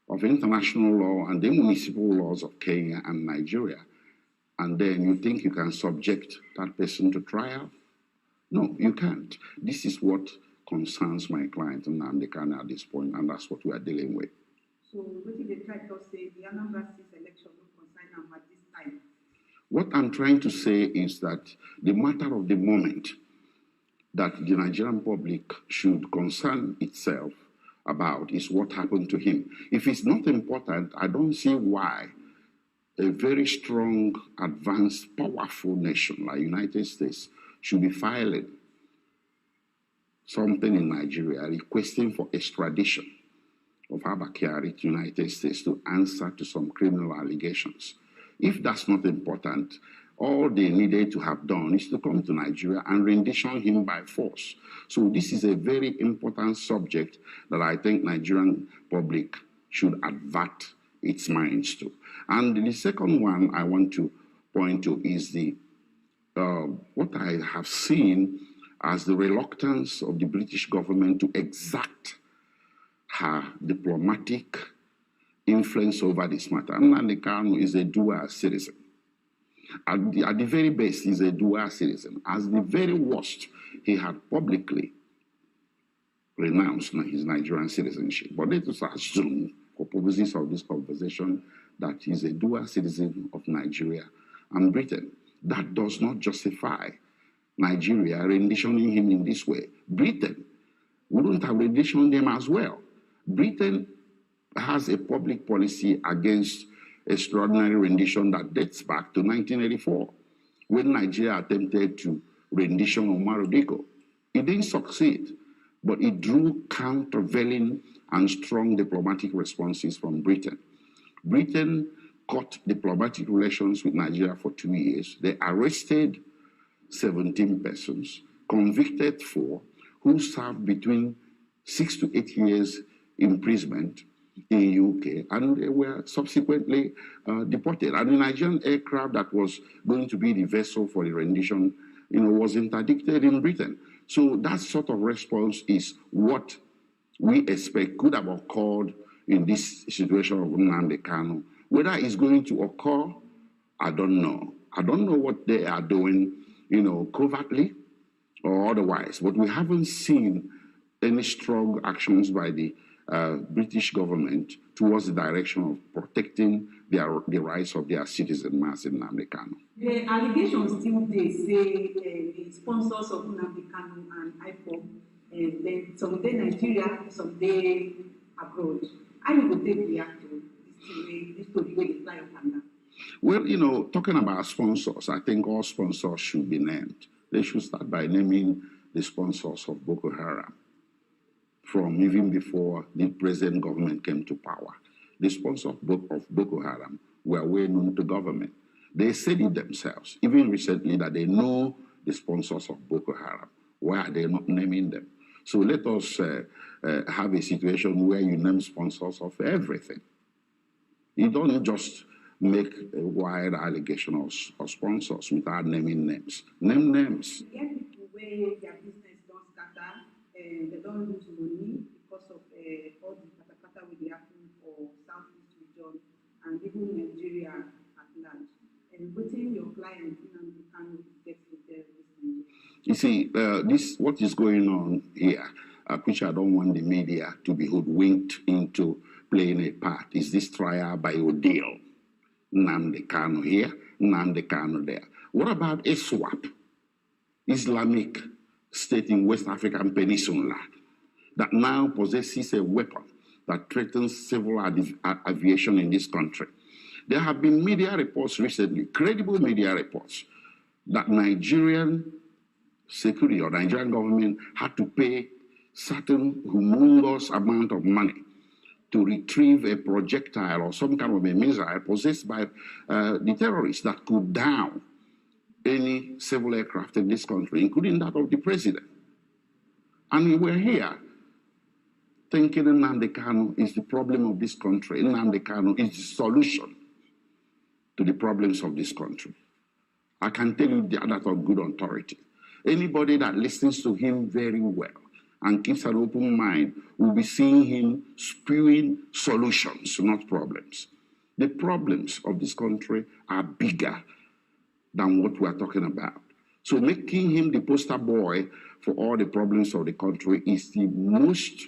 G: of international law and the municipal laws of Kenya and Nigeria, and then you think you can subject that person to trial? No, you can't. This is what concerns my client Nnamdi Kanu at this point, and that's what we are dealing with.
F: So, what did they try to say? The Anambra State election will concern them at this time.
G: What I'm trying to say is that the matter of the moment that the Nigerian public should concern itself about is what happened to him. If it's not important, I don't see why a very strong, advanced, powerful nation like United States should be filing something in Nigeria requesting for extradition of Abba Kyari to United States to answer to some criminal allegations. If that's not important, all they needed to have done is to come to Nigeria and rendition him by force. So this is a very important subject that I think Nigerian public should advert its minds to. And the second one I want to point to is the what I have seen as the reluctance of the British government to exact her diplomatic influence over this matter. Nnamdi Kanu is a dual citizen. At the very best, he's a dual citizen. As the very worst, he had publicly renounced his Nigerian citizenship. But let us assume, for purposes of this conversation, that he's a dual citizen of Nigeria and Britain. That does not justify Nigeria renditioning him in this way. Britain wouldn't have renditioned him as well. Britain has a public policy against extraordinary rendition that dates back to 1984, when Nigeria attempted to rendition Omar Diko. It didn't succeed, but it drew countervailing and strong diplomatic responses from Britain. Britain cut diplomatic relations with Nigeria for 2 years. They arrested 17 persons, convicted 4, who served between 6 to 8 years imprisonment in UK, and they were subsequently deported. And the Nigerian aircraft that was going to be the vessel for the rendition, was interdicted in Britain. So that sort of response is what we expect could have occurred in this situation of Nnamdi Kanu. Whether it's going to occur, I don't know. I don't know what they are doing, covertly or otherwise. But we haven't seen any strong actions by the British government towards the direction of protecting the rights of their citizen, Mazi Nnamdi Kanu.
F: The allegations still they say the sponsors of Nnamdi Kanu and IPOB, then some day Nigeria, some day abroad. How you would take react to this story where you fly up and down?
G: Well, talking about sponsors, I think all sponsors should be named. They should start by naming the sponsors of Boko Haram. From even before the present government came to power, the sponsors of Boko Haram were well known to government. They said it themselves, even recently, that they know the sponsors of Boko Haram. Why are they not naming them? So let us have a situation where you name sponsors of everything. You don't just make a wide allegation of sponsors without naming names. Name names.
F: Yeah, people where their business don't scatter, they don't lose money because of all the kata will happen for Southeast region and even Nigeria at large. And putting your client in the can get with their business.
G: You see, what is going on here, which I don't want the media to be hoodwinked into playing a part, is this trial by ordeal. Nnamdi Kanu here, Nnamdi Kanu there. What about ISWAP, Islamic State in West African Peninsula, that now possesses a weapon that threatens civil aviation in this country? There have been media reports recently, credible media reports, that Nigerian security or Nigerian government had to pay certain humongous amount of money to retrieve a projectile or some kind of a missile possessed by the terrorists that could down any civil aircraft in this country, including that of the president. And we're here thinking Nnamdi Kanu is the problem of this country. Nnamdi Kanu is the solution to the problems of this country. I can tell you that of good authority. Anybody that listens to him very well and keeps an open mind will be seeing him spewing solutions, not problems. The problems of this country are bigger than what we are talking about. So making him the poster boy for all the problems of the country is the most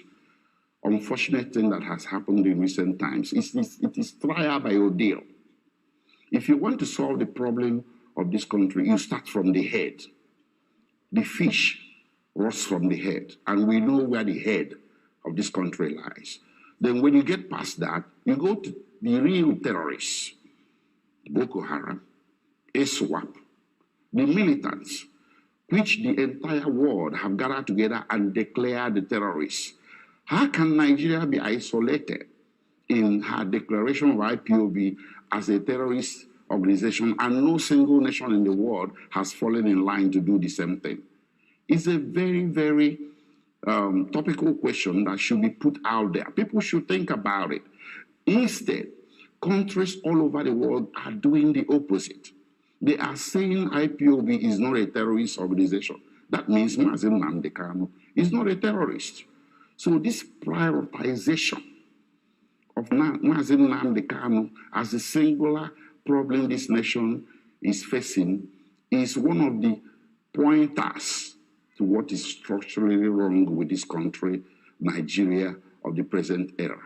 G: unfortunate thing that has happened in recent times. It is trial by ordeal. If you want to solve the problem of this country, you start from the head. The fish rots from the head, and we know where the head of this country lies. Then when you get past that, you go to the real terrorists, Boko Haram, ISWAP, the militants, which the entire world have gathered together and declared the terrorists. How can Nigeria be isolated in her declaration of IPOB as a terrorist organization and no single nation in the world has fallen in line to do the same thing? It's a very, very topical question that should be put out there. People should think about it. Instead, countries all over the world are doing the opposite. They are saying IPOB is not a terrorist organization. That means Mazi Nnamdi Kanu is not a terrorist. So this prioritization of Mazi Nnamdi Kanu as a singular problem this nation is facing is one of the pointers to what is structurally wrong with this country, Nigeria, of the present era.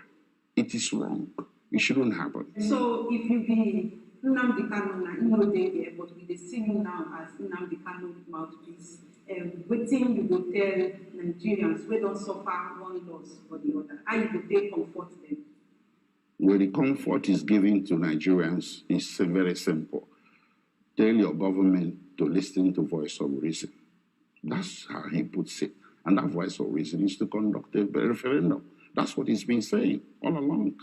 G: It is wrong. It shouldn't happen.
F: So if you be Nnamdi Kanu, you know there, but we see you now as Nnamdi Kanu mouthpiece, waiting you go tell Nigerians we don't suffer one loss for the other. How you go take comfort them?
G: Well, the comfort is given to Nigerians is very simple. Tell your government to listen to voice of reason. That's how he puts it. And that voice of reason is to conduct a referendum. That's what he's been saying all along.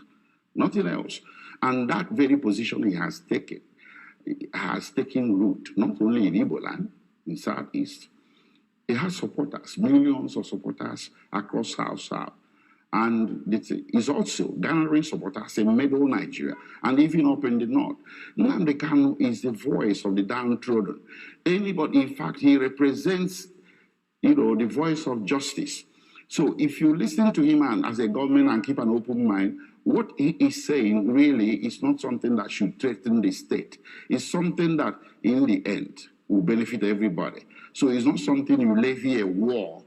G: Nothing else. And that very position he has taken root, not only in Igbo land, in Southeast. It has supporters, millions of supporters across South. And it's also garnering supporters in middle Nigeria and even up in the north. Nnamdi Kanu is the voice of the downtrodden. Anybody, in fact, he represents, the voice of justice. So if you listen to him and as a government and keep an open mind, what he is saying really is not something that should threaten the state. It's something that, in the end, will benefit everybody. So it's not something you levy a war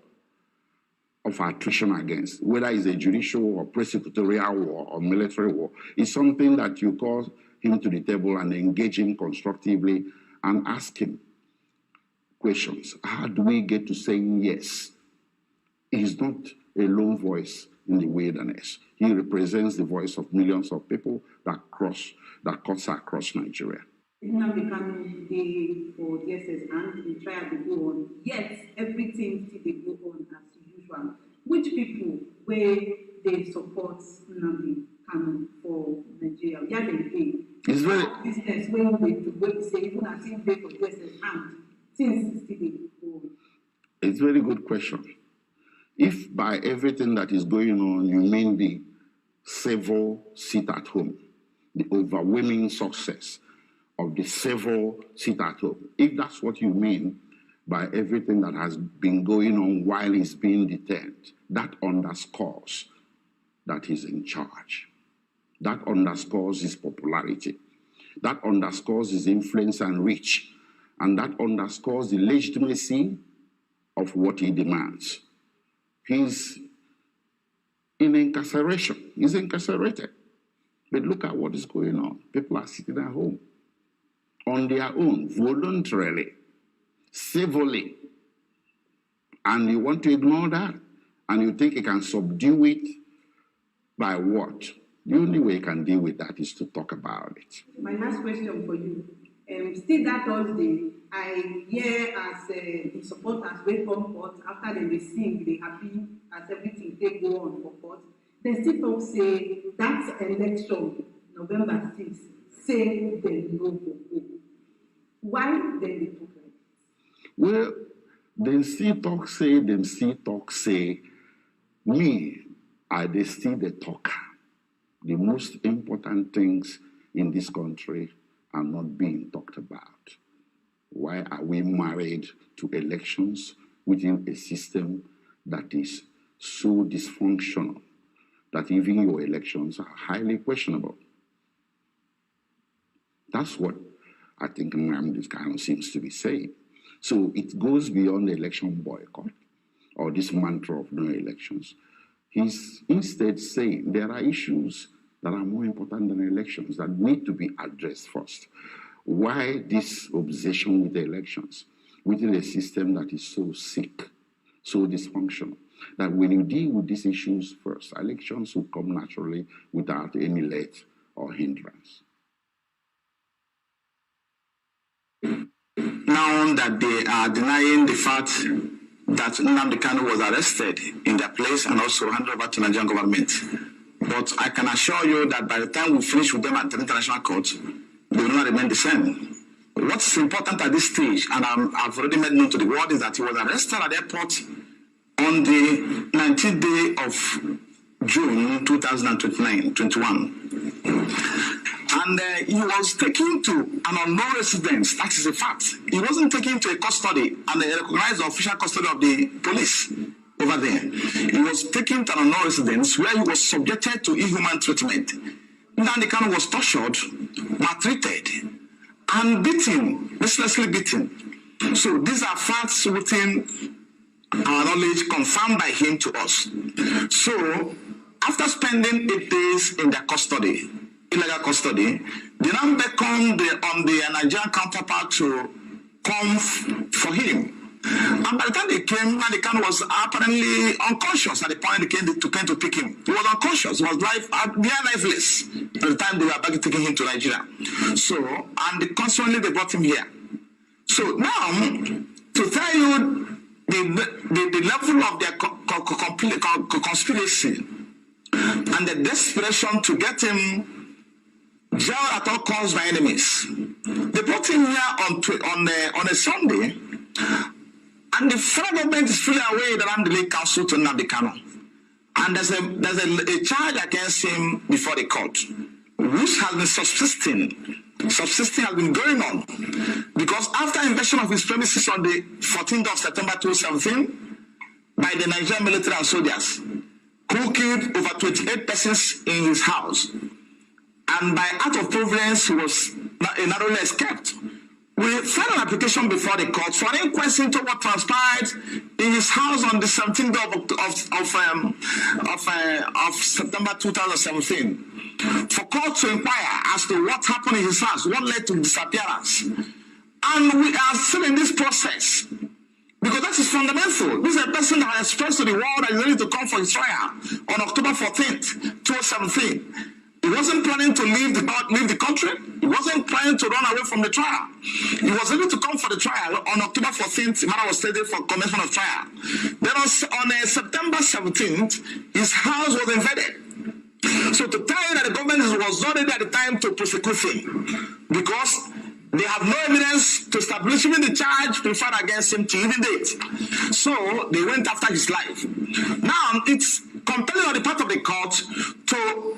G: of attrition against, whether it's a judicial or prosecutorial war or military war. It's something that you call him to the table and engage him constructively and ask him questions. How do we get to saying yes? He's not a lone voice in the wilderness. He represents the voice of millions of people that cuts across Nigeria.
F: Nnamdi Kanu dey for DSS and the trial dey go on, yet everything still dey go on as usual. Which people where they support Nnamdi Kanu for Nigeria? Yeah, they dey.
G: It's very
F: business when they do what say even as if they for DSS and things still dey go on.
G: It's a very good question. If by everything that is going on you mean the civil seat at home, the overwhelming success of the civil seat at home, if that's what you mean by everything that has been going on while he's being detained, that underscores that he's in charge. That underscores his popularity. That underscores his influence and reach. And that underscores the legitimacy of what he demands. He's in incarceration. He's incarcerated. But look at what is going on. People are sitting at home on their own, voluntarily, civilly. And you want to ignore that? And you think you can subdue it by what? The only way you can deal with that is to talk about it.
F: My last question for you. Still that Thursday, I hear as the supporters wake up court after they sing, they happy as everything they go on for court. They still talk say that election, November 6th, say they no go. Why then they talk like this?
G: Well, them still talk say, me, Are they still the talker? The most important things in this country are not being talked about. Why are we married to elections within a system that is so dysfunctional that even your elections are highly questionable? That's what I think Nnamdi Kanu seems to be saying. So it goes beyond the election boycott or this mantra of no elections. He's instead saying there are issues that are more important than elections that need to be addressed first. Why this obsession with the elections within a system that is so sick, so dysfunctional, that when you deal with these issues first, elections will come naturally without any let or hindrance.
H: Now that they are denying the fact that Nnamdi Kanu was arrested in their place and also handed over to Nigerian government. But I can assure you that by the time we finish with them at the international court, they will not remain the same. What's important at this stage, and I've already made known to the world, is that he was arrested at the airport on the 19th day of June 2021. And he was taken to an unknown residence. That is a fact. He wasn't taken to a custody, and they recognized the official custody of the police over there. He was taken to an unknown residence where he was subjected to inhuman treatment. Nnamdi Kanu was tortured, maltreated, and beaten, mercilessly beaten. So these are facts within our knowledge, confirmed by him to us. So after spending 8 days in their custody, illegal custody, they now beckoned on the Nigerian counterpart to come for him. And by the time they came, Nnamdi Kanu was apparently unconscious at the point they came to pick him. He was unconscious, he was lifeless at the time they were back taking him to Nigeria. So, and consequently they brought him here. So now, to tell you the level of their conspiracy and the desperation to get him jailed at all costs by enemies. They brought him here on a Sunday, and the federal government is fully aware that I'm the lead counsel to Nnamdi Kanu. And there's a charge against him before the court, which has been subsisting has been going on. Because after invasion of his premises on the 14th of September 2017 by the Nigerian military and soldiers, who killed over 28 persons in his house, and by act of providence, he was narrowly escaped. We filed an application before the court for an inquest into what transpired in his house on the 17th of September 2017. For court to inquire as to what happened in his house, what led to disappearance. And we are still in this process. Because that is fundamental. This is a person that has expressed to the world that is ready to come for his trial on October 14th, 2017. He wasn't planning to leave the country. He wasn't planning to run away from the trial. He was able to come for the trial on October 14th. The matter was stated for commencement of trial. Then on September 17th, his house was invaded. So to tell you that the government was not ready at the time to prosecute him, because they have no evidence to establish even the charge preferred against him to even date. So they went after his life. Now it's compelling on the part of the court to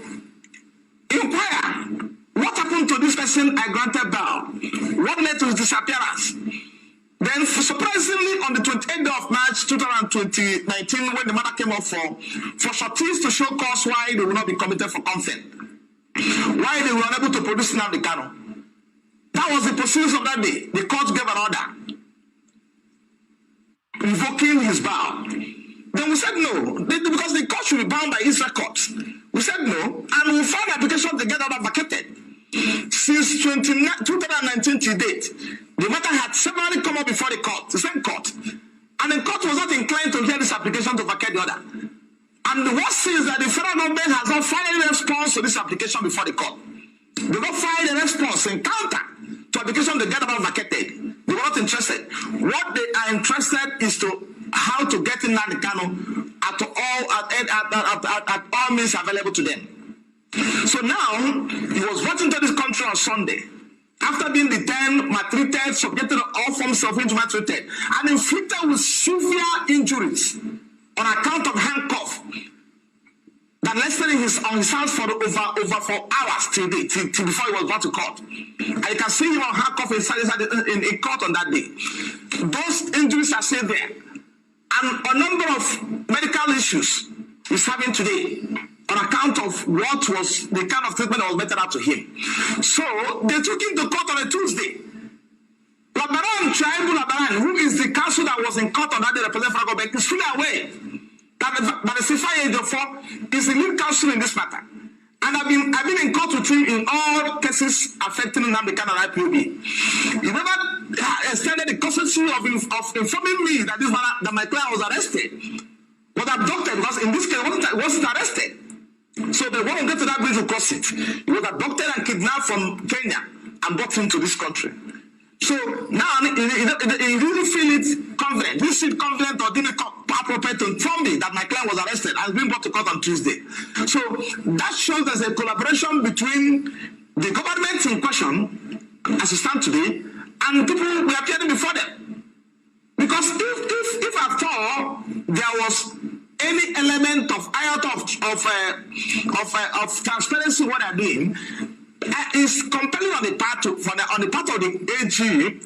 H: inquire what happened to this person I granted bail. What led to his disappearance? Then, surprisingly, on the 28th day of March 2019, when the matter came up for shorties to show cause why they will not be committed for consent, why they were unable to produce Nnamdi Kanu. That was the proceedings of that day. The court gave an order invoking his bail. Then we said no, because the court should be bound by his records. We said no, and we filed an application to get order vacated. Since 2019 to date, the matter had severally come up before the court, the same court, and the court was not inclined to hear this application to vacate the order. And the worst thing is that the federal government has not filed any response to this application before the court. They not filed a response in counter to application to get about vacated. They were not interested. What they are interested is to how to get in Nnamdi Kanu at all means available to them. So now he was brought into this country on Sunday after being detained, maltreated, subjected to all forms of inhuman treatment, and inflicted with severe injuries on account of handcuff, that lasted on his house for over 4 hours till before he was brought to court. And you can see him on handcuff in court on that day. Those injuries are still there. And a number of medical issues he's having today on account of what was the kind of treatment that was meted out to him. So they took him to court on a Tuesday. Labaran, who is the counsel that was in court on that day, representing Federal Government, is fully aware that the CFA is the lead counsel in this matter. And I've been in court with him in all cases affecting Nnamdi Kanu and IPOB. He never extended the courtesy of informing me that that my client was arrested, was abducted, because in this case he wasn't arrested. So they won't get to that bridge to cross it. He was abducted and kidnapped from Kenya and brought into this country. So now he really feel it confident. He feel confident or didn't appropriate to inform me that my client was arrested and been brought to court on Tuesday. So that shows there's a collaboration between the government in question, as it stands today, and people who are appearing before them. Because if after all there was any element of iota of transparency what they're doing, is compelling on the part of the AG,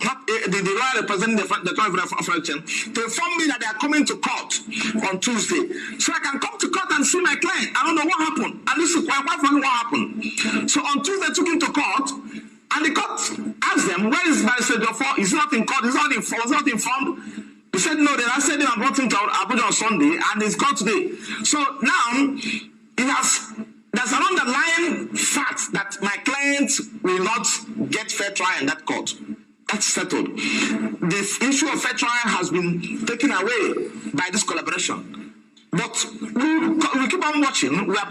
H: not the lawyer representing the to inform me that they are coming to court on Tuesday, so I can come to court and see my client. I don't know what happened, and this is quite funny what happened. So on Tuesday, they took him to court, and the court asked them, "Where is Barrister Jofor? Is he not in court? Is not informed?" He said, "No, they arrested him and brought him to Abuja on Sunday, and he's court today." So now there's an underlying fact that my client will not get fair trial in that court. That's settled. The issue of fair trial has been taken away by this collaboration. But we keep on watching. We are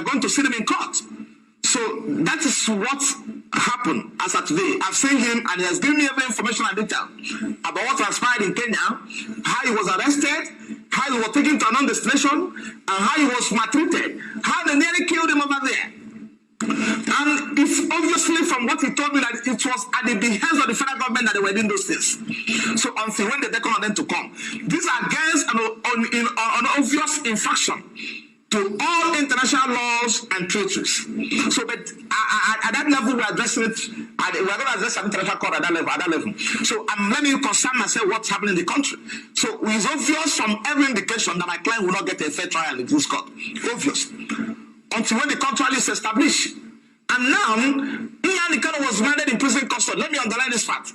H: going to see them in court. So that is what happened as of today. I've seen him, and he has given me every information and detail about what transpired in Kenya, how he was arrested, how he was taken to a non-destination, and how he was maltreated, how they nearly killed him over there. And it's obviously from what he told me that it was at the behest of the federal government that they were doing those things. So until when they become on them to come, these are against an obvious infraction to all international laws and treaties. So, but at that level, we're addressing it. We're going to address an international court at that level. So, I'm letting you concern myself what's happening in the country. So, it's obvious from every indication that my client will not get a fair trial in this court. Obvious. Until when the contract is established. And now, Nnamdi Kanu was granted in prison custody. Let me underline this fact.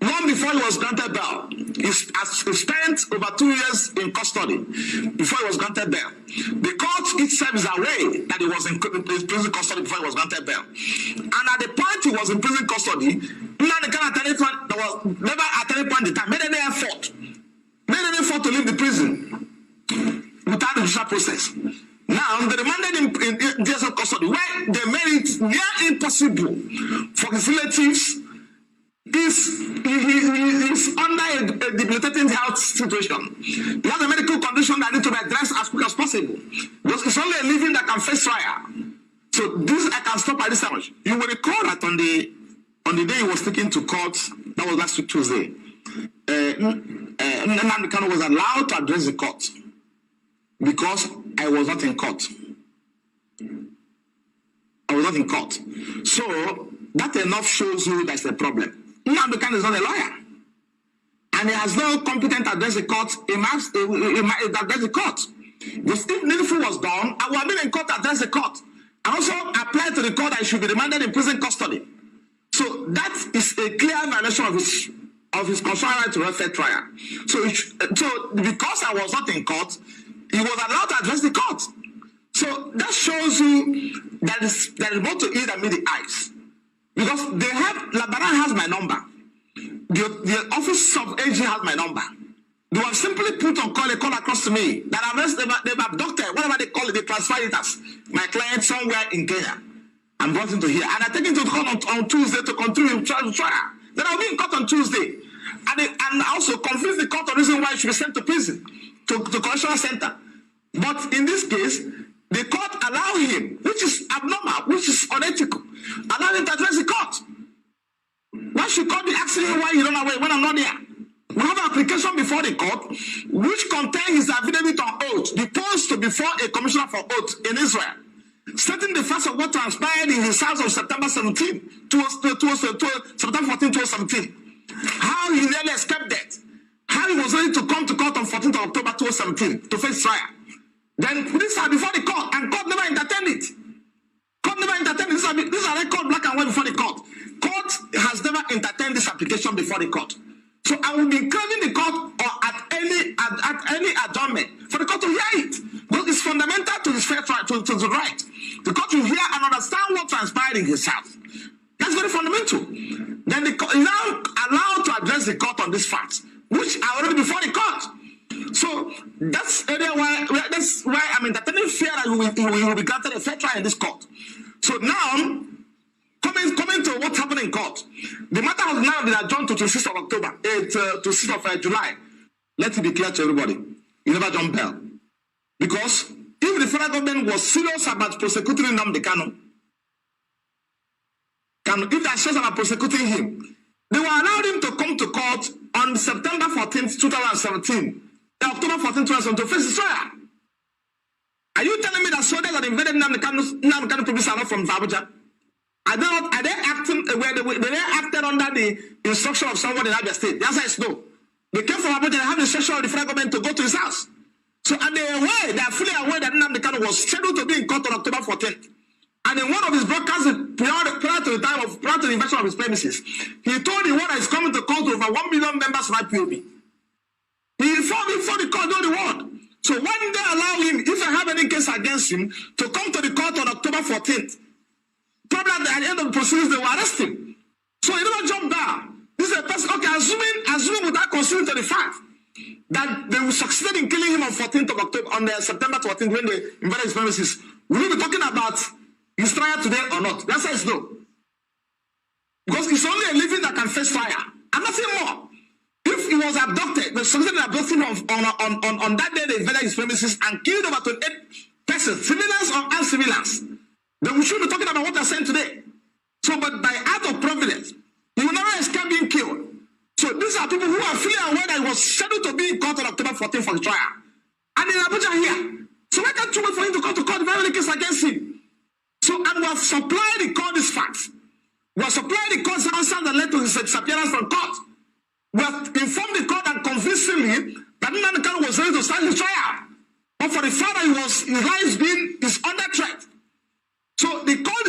H: Long before he was granted bail, he spent over 2 years in custody before he was granted bail. The court itself is aware that he was in prison custody before he was granted bail. And at the point he was in prison custody, Nnamdi Kanu there was never at any point in time made any effort to leave the prison without the judicial process. Now, they remanded him in DSL custody, where they made it near impossible for his relatives. He's under a debilitating health situation. He has a medical condition that needs to be addressed as quick as possible. Because it's only a living that can face trial. So this I can stop at this time. You will recall that on the day he was taken to court, that was last week Tuesday, Nnamdi Kanu was allowed to address the court because I was not in court. I was not in court. So that enough shows you that's the problem. Nnamdi Kanu is not a lawyer, and he has no competent to address the court. He must address the court. If needful was done, I would have been in court to address the court. I also applied to the court that he should be remanded in prison custody. So that is a clear violation of his constitutional right to a fair trial. So because I was not in court, he was allowed to address the court. So that shows you that there is more to it than meet the eyes. Because Labaran has my number. The office of AG has my number. They have simply put on call across to me that they've abducted, whatever they call it, they transfer it as my client somewhere in Kenya and brought him to here. And I take him to court on Tuesday to continue trial. Then I'll be in court on Tuesday. And also convince the court the reason why he should be sent to prison, to correctional center. But in this case, the court allowed him, which is abnormal, which is unethical, allowed him to address the court. Why should court be asking him why he run away when I'm not there? We have our application before the court, which contains his affidavit on oath, deposed before a commissioner for oath in Israel, stating the facts of what transpired in his house on September 14, 2017. How he nearly escaped death. How he was ready to come to court on 14th of October 2017 to face trial. Then these are before the court, and court never entertained it. Court never entertained it. These are record black and white before the court. Court has never entertained this application before the court. So I will be craving the court or at any adjournment for the court to hear it. Because it's fundamental to his fair trial, to the right. The court will hear and understand what transpired in his house. That's very fundamental. Then the court is now allowed to address the court on these facts, which are already before the court. So that's why I'm entertaining fear that he will be granted a fair trial in this court. So now, coming to what happened in court, the matter has now been adjourned to 6th of October, to 6th of July. Let it be clear to everybody, you never jump bell. Because if the federal government was serious about prosecuting Nnamdi Kanu, if they are serious about prosecuting him, they will allow him to come to court on September 14th, 2017, October 14th, 2017, to face his trial. Are you telling me that soldiers that invaded Nnamdi Kanu police are not from Abuja? Are they acting they acted under the instruction of someone in Abia State? The answer is no. They came from Abuja, they have the instruction of the federal government to go to his house. So and they are fully aware that Nnamdi Kanu was scheduled to be in court on October 14th. And in one of his broadcasts prior to the invasion of his premises, he told the world that he's coming to court with over 1 million members of IPOB. He informed before the court, know the world. So when they allow him, if I have any case against him, to come to the court on October 14th, probably at the end of the proceedings, they will arrest him. So he never jumped down. This is a person, okay, assuming without considering to the fact that they will succeed in killing him on 14th of October, on September 14th, when they invaded his premises, will we be talking about his trial today or not? The answer is no. Because it's only a living that can face trial, and nothing more. If he was abducted, they succeeded in abducting him on that day they invaded his premises and killed over 28 persons, civilians or uncivilians, then we should be talking about what they're saying today. So, but by act of providence, he will never escape being killed. So these are people who are fully aware that he was scheduled to be in court on October 14th for the trial. And in Abuja here. So why can't you wait for him to come to court if you have any case against him? So, and we have supplied the court these facts. We have supplied the court's answer that led to his disappearance from court. We have informed the court and convincingly that Nnamdi Kanu was ready to start his trial. But for the fact that his life is under threat. So the court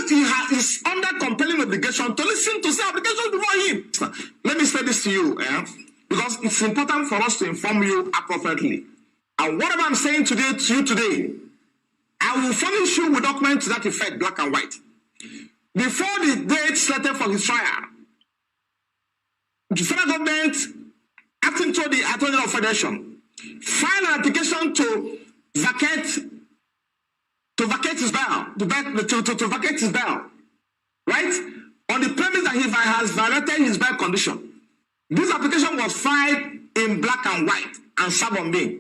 H: is under compelling obligation to listen to say applications before him. Let me say this to you, because it's important for us to inform you appropriately. And whatever I'm saying today to you today, I will furnish you with documents to that effect, black and white. Before the date slated for his trial, the federal government, acting to the Attorney General of Federation, filed an application to vacate his bail, to vacate his bail, right? On the premise that he has violated his bail condition. This application was filed in black and white and served on me.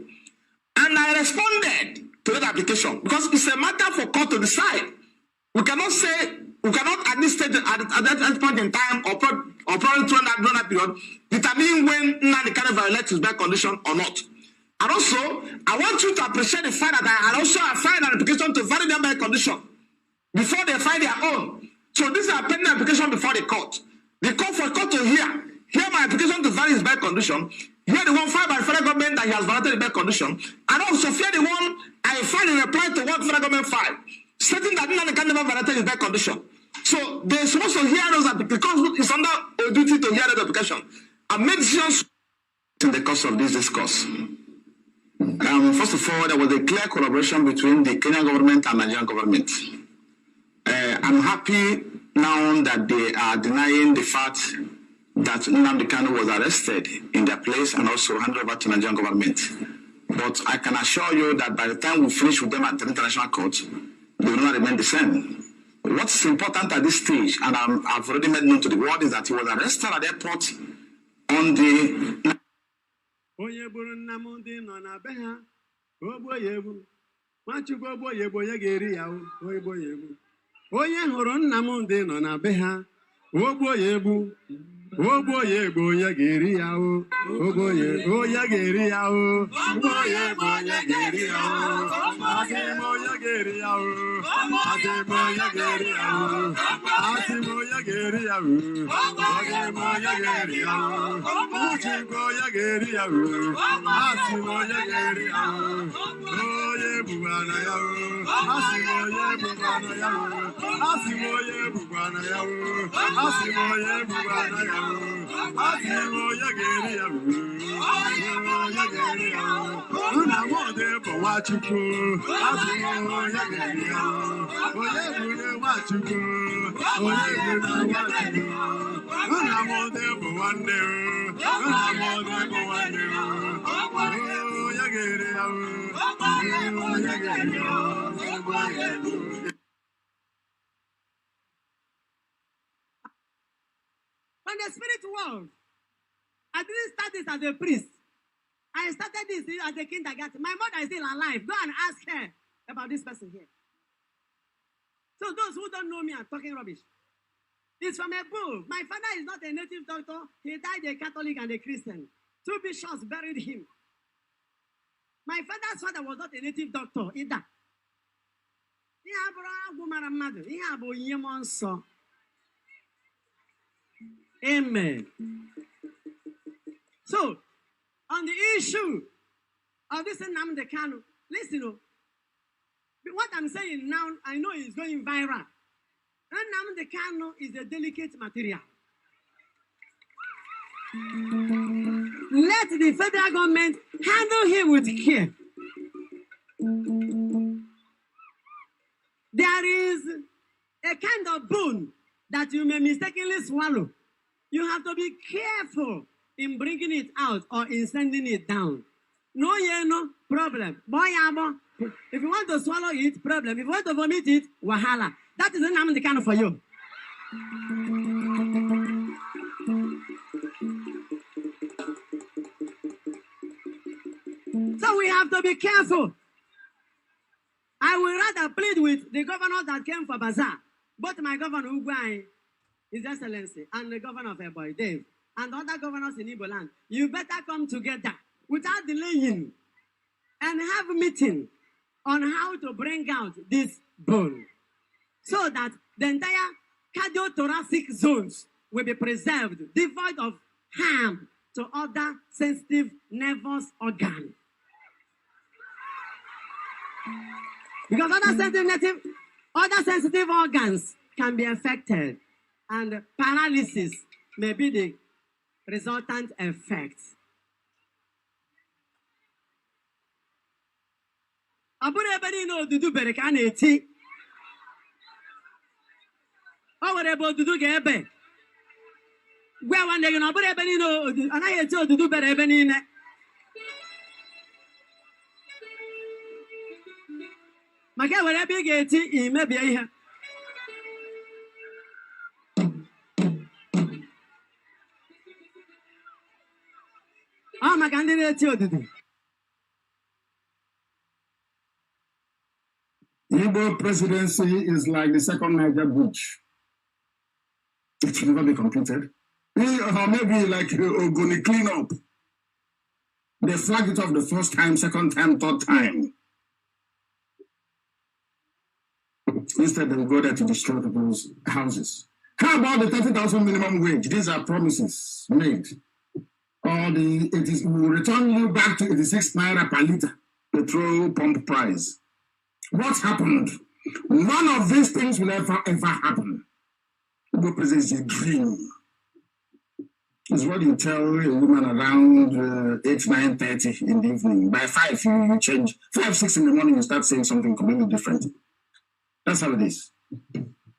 H: And I responded to that application because it's a matter for court to decide. We cannot at this stage, at that point in time, or probably during that period, determine when Nnamdi Kanu violates his bail condition or not. And also, I want you to appreciate the fact that I also filed an application to validate their bail condition before they file their own. So this is a pending application before the court. The court for court to hear my application to validate his bail condition, hear the one filed by the federal government that he has violated the bail condition, and also hear the one I filed in reply to what federal government filed, stating that Nnamdi Kanu never violated his bail condition. So they're supposed to hear those applications because it's under a duty to hear the application and make decisions in the course of this discourse. First of all, there was a clear collaboration between the Kenyan government and Nigerian government. I'm happy now that they are denying the fact that Nnamdi Kanu was arrested in their place and also handed over to Nigerian government. But I can assure you that by the time we finish with them at the international court, they will not remain the same. What's important at this stage, and I've already made known to the world, is that he was arrested at the airport on the...
B: Onye buru Nnamdi nọ na be ha ogbo yebu Nwachukwu ogbo yebu onye ga-eri ya ogbo yebu onye hụrụ Nnamdi nọ na be ha ogbo yebu Oh boy, boya geri yao. Oh boy, boya geri yao. Boya boya geri yao. Ase moya geri yao. Ase moya geri yao. Ase moya geri yao. Ase moya geri yao. Uchi boya geri yao. Ase moya geri yao. Oye bubana yao. Ase moya bubana yao. Ase moya bubana yao. Ase moya bubana yao. Asimo yageri yao. Yageri yao. Una mode po wachuku. Asimo yageri yao. Oye bude wachuku. Oye bude wachuku. Una mode po wande. Una mode po wande. Oh yageri yao. Yageri yao.
I: From the spirit world, I didn't start this as a priest. I started this as a kindergarten. My mother is still alive. Go and ask her about this person here. So those who don't know me are talking rubbish. It's from a book. My father is not a native doctor. He died a Catholic and a Christian. 2 bishops buried him. My father's father was not a native doctor either. Amen. So, on the issue of this Nnamdi Kanu, listen, what I'm saying now, I know it's going viral. Nnamdi Kanu is a delicate material. Let the federal government handle him with care. There is a kind of bone that you may mistakenly swallow. You have to be careful in bringing it out or in sending it down. No, no problem. If you want to swallow it, problem. If you want to vomit it, wahala. That is Nnamdi Kanu for you. So we have to be careful. I will rather plead with the governor that came for Bazaar, both my governor Ugwai, His Excellency, and the governor of Eboy, Dave, and other governors in Igbo land. You better come together without delaying and have a meeting on how to bring out this bone so that the entire cardiothoracic zones will be preserved, devoid of harm to other sensitive nervous organs. Because other sensitive organs can be affected, and paralysis may be the resultant effect. Abure ebeni no dudu bere ka na-eti. O were ebe odudu ga-ebe. Gwa nwanne gị na abure ebeni no anaghị eti odudu bere ebe niile. Maka were ebe ị ga-eti imebie ihe. Ọ maka ndị na-eti odudu.
A: Igbo presidency is like the second Niger bridge. It will never be completed. Or maybe like Ogoni cleanup. They flagged it off the first time, second time, third time. Instead, they will go there to destroy people's houses. How about the 30,000 minimum wage? These are promises made. Or we will return you back to 86 naira per liter petrol pump price. What's happened? None of these things will ever happen. Igbo presents a dream. It's what you tell a woman around 8, 9:30 in the evening. By 5, you change. 5, 6 in the morning, you start saying something completely different. That's how it is.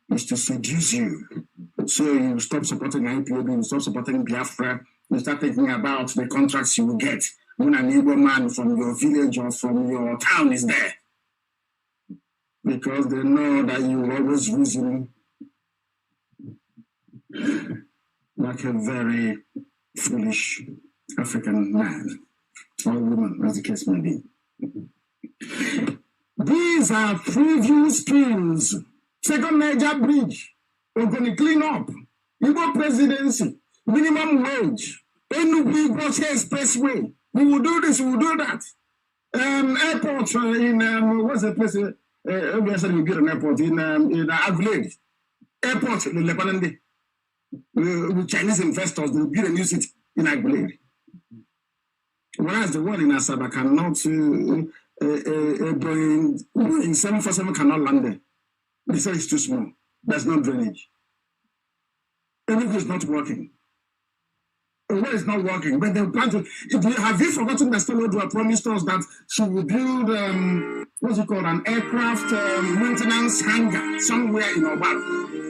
A: It's to seduce you. So you stop supporting IPOB, you stop supporting Biafra, you start thinking about the contracts you will get when an Igbo man from your village or from your town is there. Because they know that you will always reason like a very foolish African man or woman, as the case may be. These are preview schemes. Second major bridge. We're going to clean up. Igbo presidency. minimum wage, Enugu Boche Expressway. We will do this, we will do that. Airport in what's the place? Obviously, we get an airport in Aguilera. Airport in Lebanon. With Chinese investors, they will build a new city in Aguilera. Whereas the one in Asaba cannot, Boeing 747 cannot land there. They say it's too small. There's no drainage. Everything is not working. Where is not working? But they plan to. Have you forgotten that Stella promised us that she will build, what's it called, an aircraft maintenance hangar somewhere in Obama?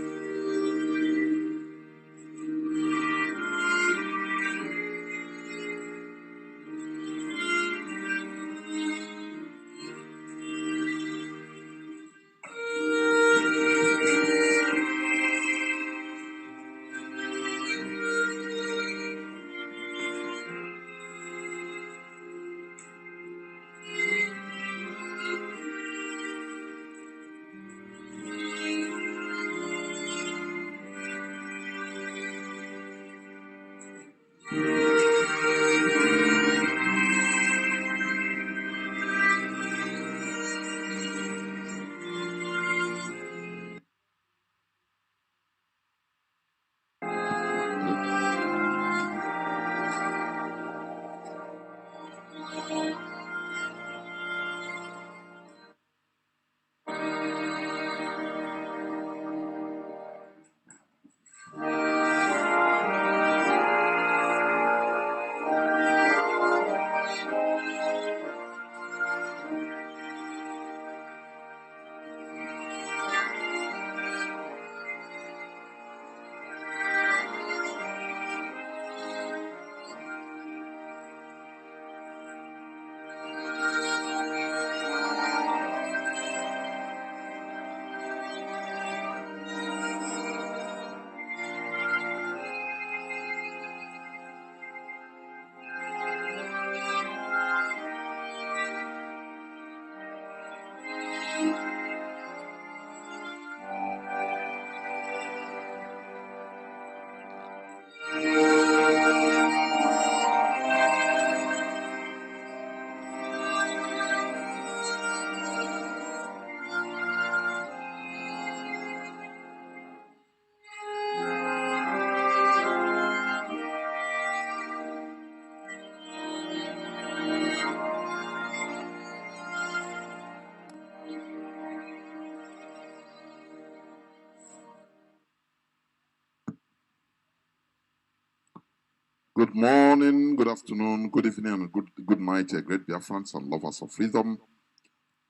G: Good morning, good afternoon, good evening, and good night, great Biafrans and lovers of freedom.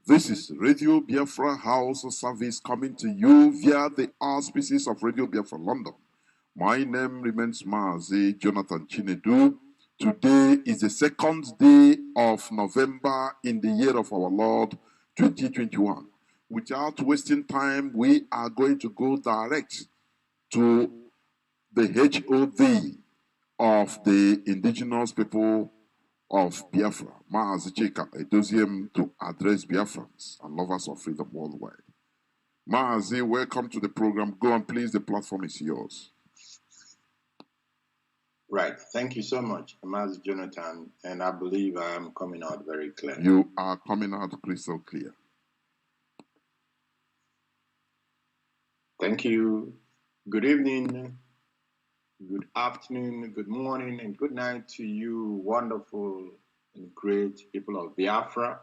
G: This is Radio Biafra House Service coming to you via the auspices of Radio Biafra London. My name remains Mazi Jonathan Chinedu. Today is the second day of November in the year of our Lord 2021. Without wasting time, we are going to go direct to the HOD of the indigenous people of Biafra, Mazi Chika, Edoziem, to address Biafrans and lovers of freedom worldwide. Mazi, welcome to the program. Go on, please. The platform is yours.
J: Right. Thank you so much, Mazi Jonathan, and I believe I am coming out very clear.
G: You are coming out crystal clear.
J: Thank you. Good evening, good afternoon, good morning, and good night to you, wonderful and great people of Biafra.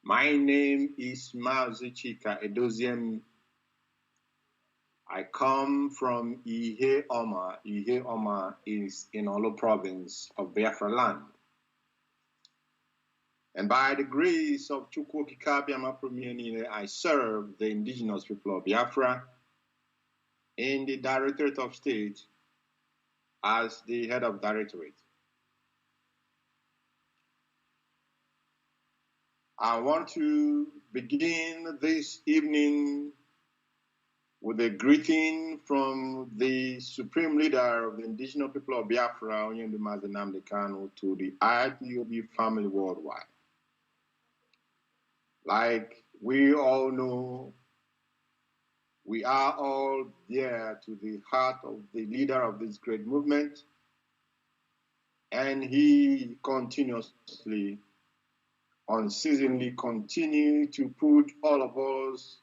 J: My name is Mazi Chika Edoziem. I come from Ihe Oma. Ihe Oma is in Olo province of Biafraland. And by the grace of Chukwu, I serve the indigenous people of Biafra in the Directorate of State as the head of directorate. I want to begin this evening with a greeting from the Supreme Leader of the indigenous people of Biafra, Onyemdu Mazi Nnamdi Kanu, to the IPOB family worldwide. Like we all know, We are all dear to the heart of the leader of this great movement, and he continuously, unceasingly continue to put all of us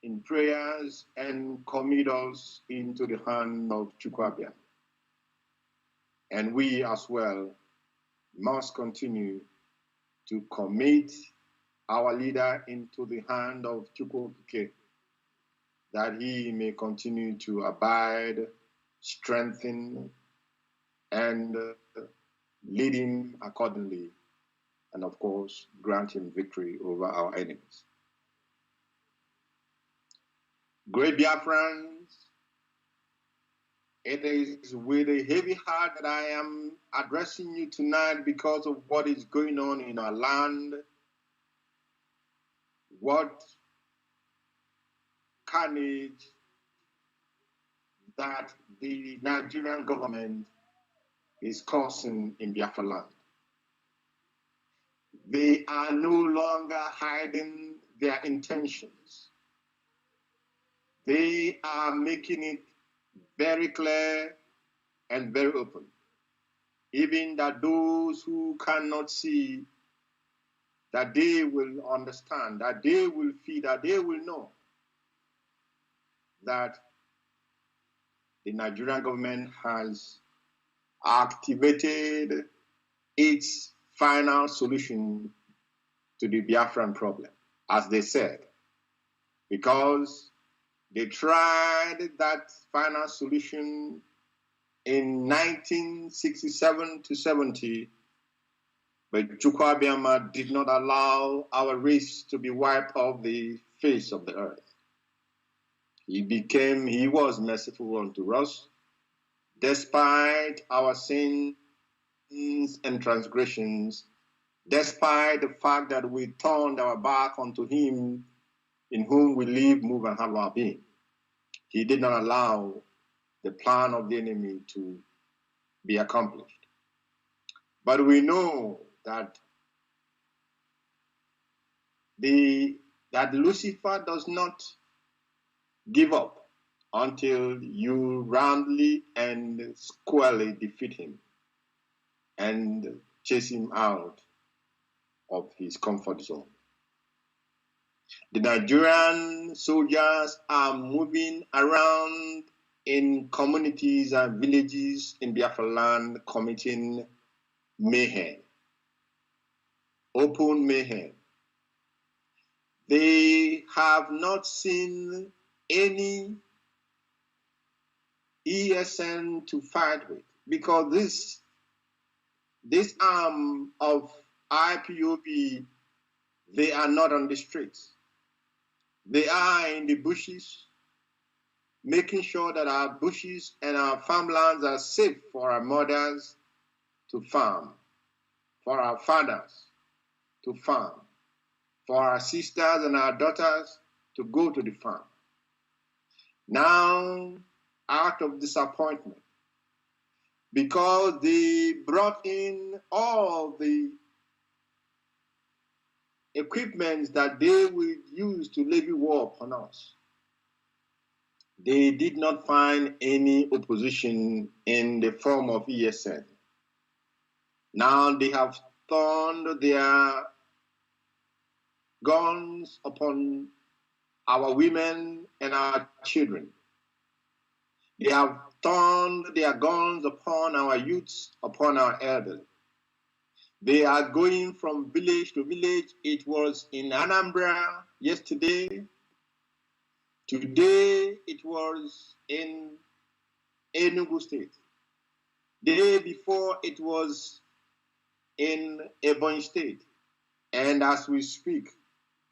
J: in prayers and commit us into the hand of Chukwu. And we as well must continue to commit our leader into the hand of Chukwu, that he may continue to abide, strengthen, and lead him accordingly, and of course, grant him victory over our enemies. Great Biafrans, it is with a heavy heart that I am addressing you tonight because of what is going on in our land, what carnage that the Nigerian government is causing in Biafraland. They are no longer hiding their intentions. They are making it very clear and very open. Even that those who cannot see, that they will understand, that they will feel, that they will know that the Nigerian government has activated its final solution to the Biafran problem, as they said, because they tried that final solution in 1967 to 70, but Chukwu did not allow our race to be wiped off the face of the earth. He was merciful unto us, despite our sins and transgressions, despite the fact that we turned our back unto him in whom we live, move, and have our being. He did not allow the plan of the enemy to be accomplished. But we know that Lucifer does not give up until you roundly and squarely defeat him and chase him out of his comfort zone. The Nigerian soldiers are moving around in communities and villages in Biafraland committing mayhem, open mayhem. They have not seen any ESN to fight with, because this arm of IPOB, they are not on the streets. They are in the bushes, making sure that our bushes and our farmlands are safe for our mothers to farm, for our fathers to farm, for our sisters and our daughters to go to the farm. Now, out of disappointment, because they brought in all the equipment that they will use to levy war upon us, they did not find any opposition in the form of ESN. Now they have turned their guns upon our women and our children. They have turned their guns upon our youths, upon our elders. They are going from village to village. It was in Anambra yesterday. Today it was in Enugu State. The day before it was in Ebonyi State. And as we speak,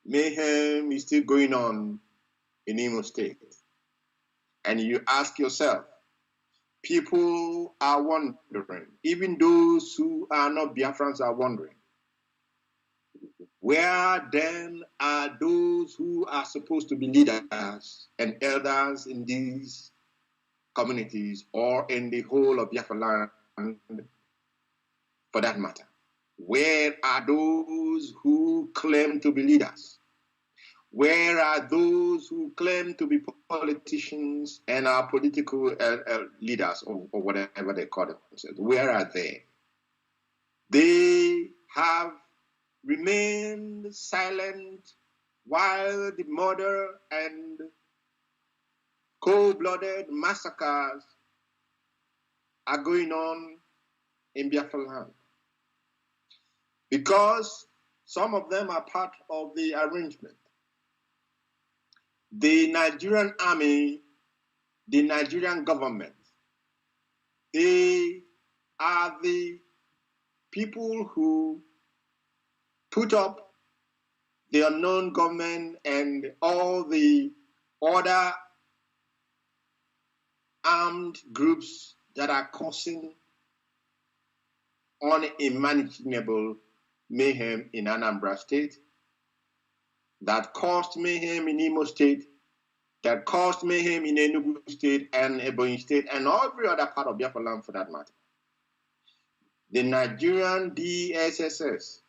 J: mayhem is still going on in Imo State. And you ask yourself, people are wondering, even those who are not Biafrans are wondering, where then are those who are supposed to be leaders and elders in these communities or in the whole of Biafraland for that matter? Where are those who claim to be leaders? Where are those who claim to be politicians and are political leaders or whatever they call themselves? Where are they? They have remained silent while the murder and cold-blooded massacres are going on in Biafraland. Because some of them are part of the arrangement. The Nigerian army, the Nigerian government, they are the people who put up the unknown government and all the other armed groups that are causing unimaginable mayhem in Anambra State, that caused mayhem in Imo State, that caused mayhem in Enugu State and Ebonyi State, and every other part of Biafraland for that matter. The Nigerian DSS,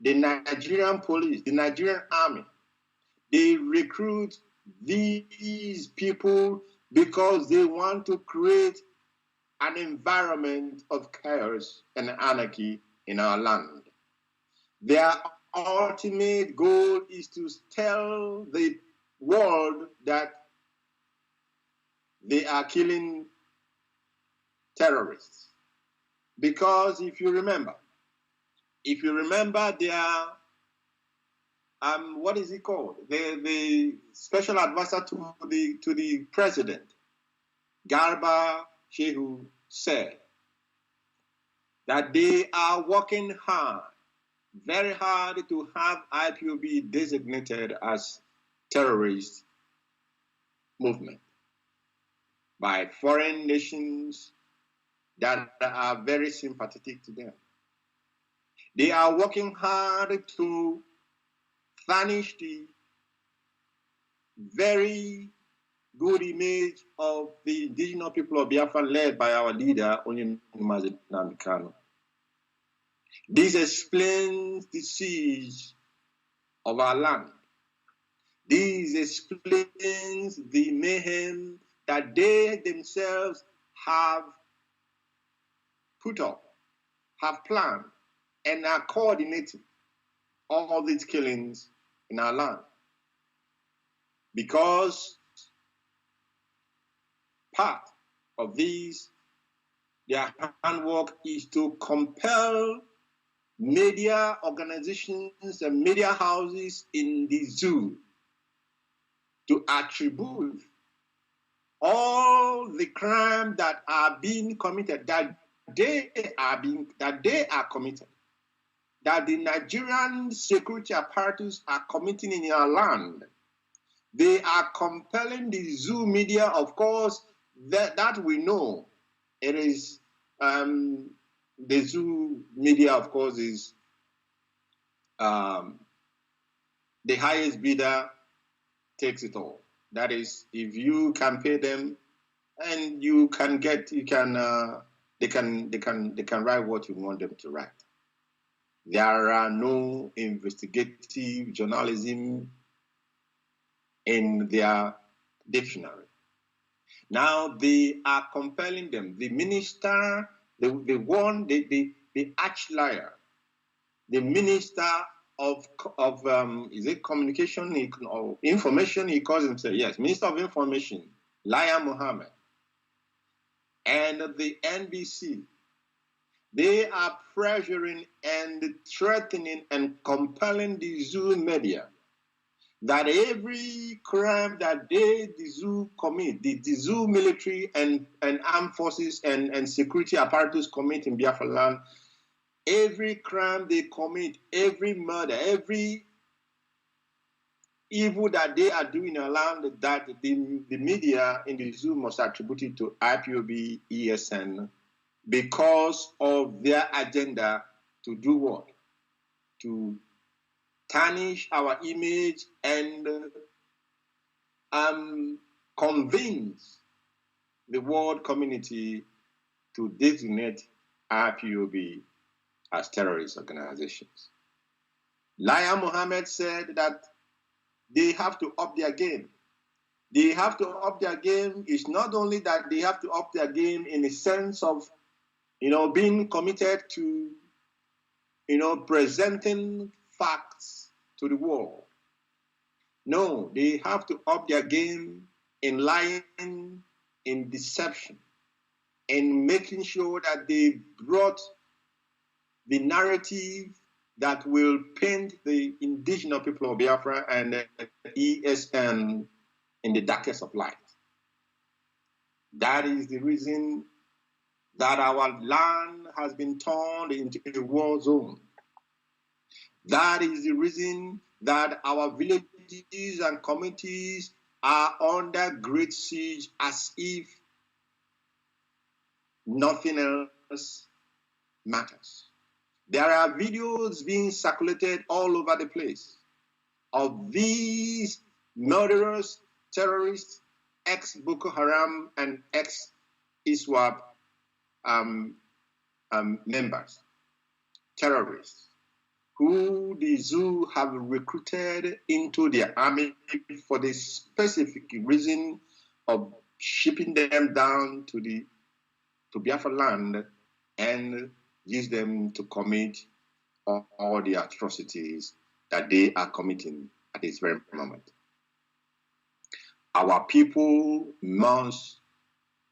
J: the Nigerian police, the Nigerian army, they recruit these people because they want to create an environment of chaos and anarchy in our land. Their ultimate goal is to tell the world that they are killing terrorists. Because if you remember their what is it called? The special advisor to the president, Garba Shehu, said that they are working hard, very hard, to have IPOB designated as terrorist movement by foreign nations that are very sympathetic to them. They are working hard to tarnish the very good image of the indigenous people of Biafra led by our leader, Mazi. This explains the siege of our land. This explains the mayhem that they themselves have put up, have planned, and are coordinating all these killings in our land. Because part of these, their handwork is to compel media organizations and media houses in the zoo to attribute all the crime that are being committed, that they are committed, that the Nigerian security apparatus are committing in our land. They are compelling the zoo media, of course, that we know. It is the zoo media, of course, is the highest bidder takes it all. That is, if you can pay them, and they can write what you want them to write. There are no investigative journalism in their dictionary. Now they are compelling them. The minister, the arch liar, the minister of is it communication or information? He calls himself, yes, Minister of Information, Liar Mohammed, and the NBC. They are pressuring and threatening and compelling the zoo media that every crime that the zoo commit, the zoo military and armed forces and security apparatus commit in Biafraland, every crime they commit, every murder, every evil that they are doing in our land, that the media in the zoo must attribute it to IPOB, ESN, because of their agenda to do what? To tarnish our image and convince the world community to designate IPOB as terrorist organizations. Laya Mohammed said that they have to up their game. They have to up their game. It's not only that they have to up their game in the sense of, being committed to, presenting facts to the world. No, they have to up their game in lying, in deception, in making sure that they brought the narrative that will paint the indigenous people of Biafra and the ESN in the darkest of light. That is the reason that our land has been turned into a war zone. That is the reason that our villages and communities are under great siege, as if nothing else matters. There are videos being circulated all over the place of these murderers, terrorists, ex-Boko Haram and ex-ISWAP members, terrorists, who the zoo have recruited into their army for the specific reason of shipping them down to Biafraland and use them to commit all the atrocities that they are committing at this very moment. Our people must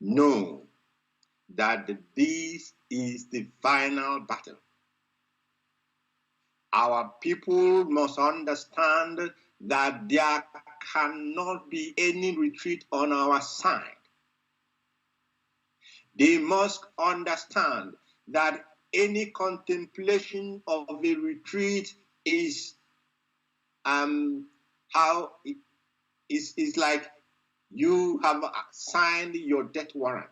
J: know that this is the final battle. Our people must understand that there cannot be any retreat on our side. They must understand that any contemplation of a retreat is like you have signed your death warrant.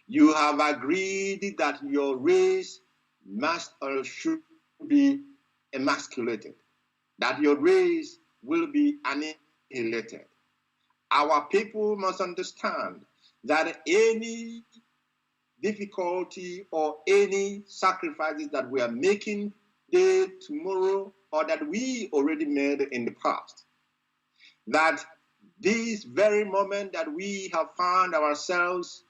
J: You have agreed that your race must or should be emasculated, that your race will be annihilated. Our people must understand that any difficulty or any sacrifices that we are making today, tomorrow, or that we already made in the past, that this very moment that we have found ourselves,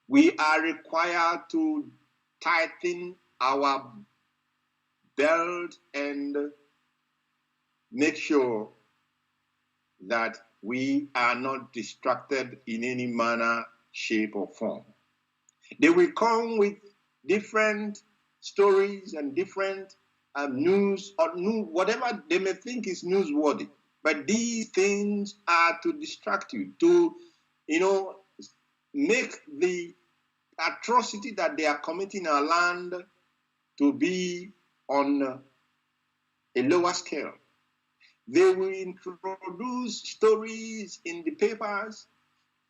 J: we are required to tighten our belt and make sure that we are not distracted in any manner, shape, or form. They will come with different stories and different news or whatever they may think is newsworthy. But these things are to distract you, to, make the atrocity that they are committing in our land to be on a lower scale. They will introduce stories in the papers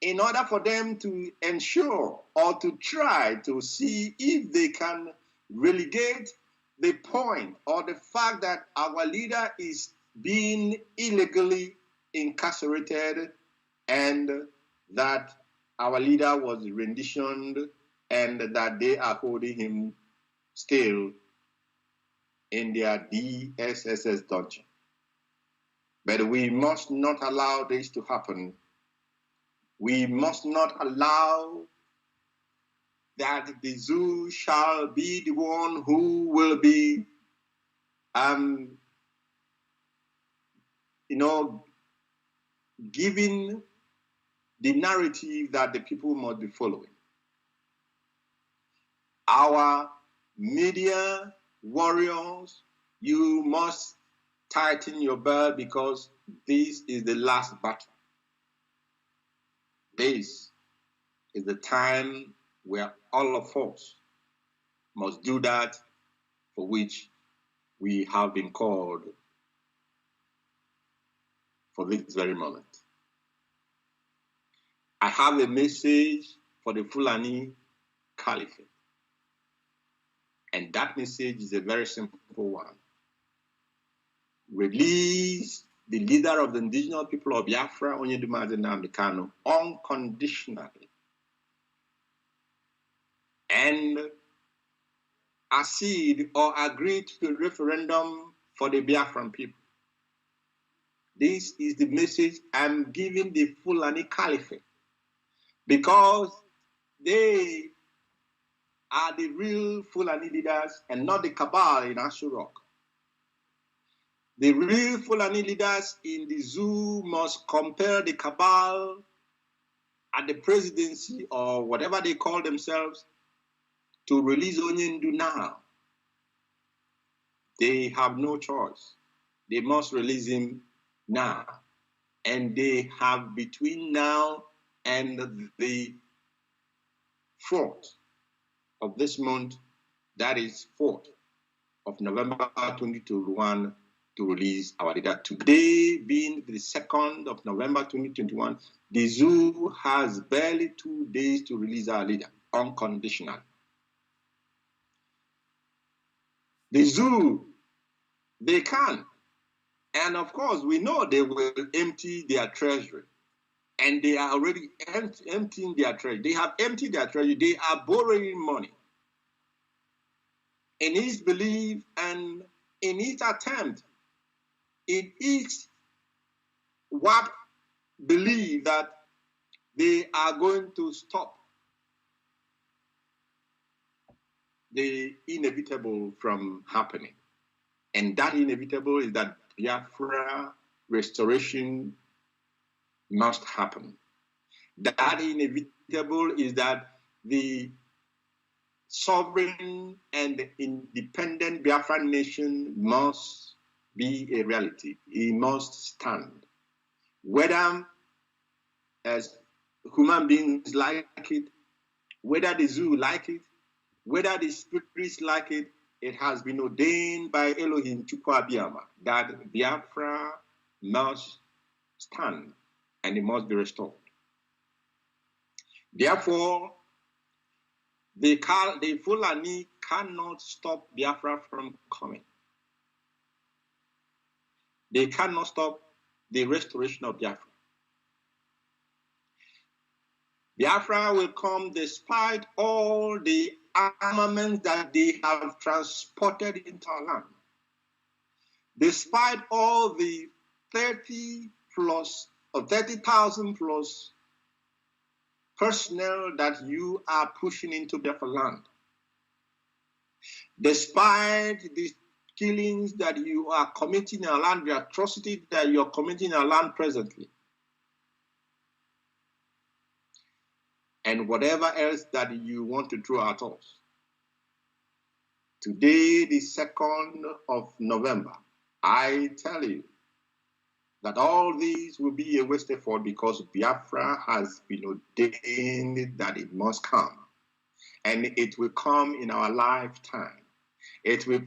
J: in order for them to ensure or to try to see if they can relegate the point or the fact that our leader is being illegally incarcerated and that our leader was renditioned and that they are holding him still in their DSSS dungeon. But we must not allow this to happen. We must not allow that the zoo shall be the one who will be, giving the narrative that the people must be following. Our media warriors, you must tighten your belt because this is the last battle. This is the time where all of us must do that for which we have been called for this very moment. I have a message for the Fulani Caliphate. And that message is a very simple one. Release the leader of the indigenous people of Biafra, Mazi Nnamdi Kanu, unconditionally. And accede or agree to the referendum for the Biafran people. This is the message I'm giving the Fulani Caliphate, because they are the real Fulani leaders and not the cabal in Ashurok. The real Fulani leaders in the zoo must compare the cabal at the presidency or whatever they call themselves to release Onyendu now. They have no choice. They must release him now. And they have between now and the 4th of this month, that is 4th of November 2021, to release our leader. Today being the 2nd of November 2021, the zoo has barely 2 days to release our leader, unconditional. The zoo, they can. And of course, we know they will empty their treasury. And they are already emptying their treasury. They have emptied their treasury. They are borrowing money. In his belief and in his attempt, in each WAP believe that they are going to stop the inevitable from happening. And that inevitable is that Biafra restoration must happen. That inevitable is that the sovereign and independent Biafran nation must be a reality. It must stand. Whether as human beings like it, whether the zoo like it, whether the spirits like it, it has been ordained by Elohim Chukwu that Biafra must stand and it must be restored. Therefore, the Fulani cannot stop Biafra from coming. They cannot stop the restoration of Biafra. Biafra will come despite all the armaments that they have transported into our land. Despite all the 30,000 plus personnel that you are pushing into Biafraland. Despite the killings that you are committing in our land, the atrocity that you are committing in our land presently, and whatever else that you want to throw at us. Today, the 2nd of November, I tell you that all these will be a waste effort because Biafra has been ordained that it must come. And it will come in our lifetime. It will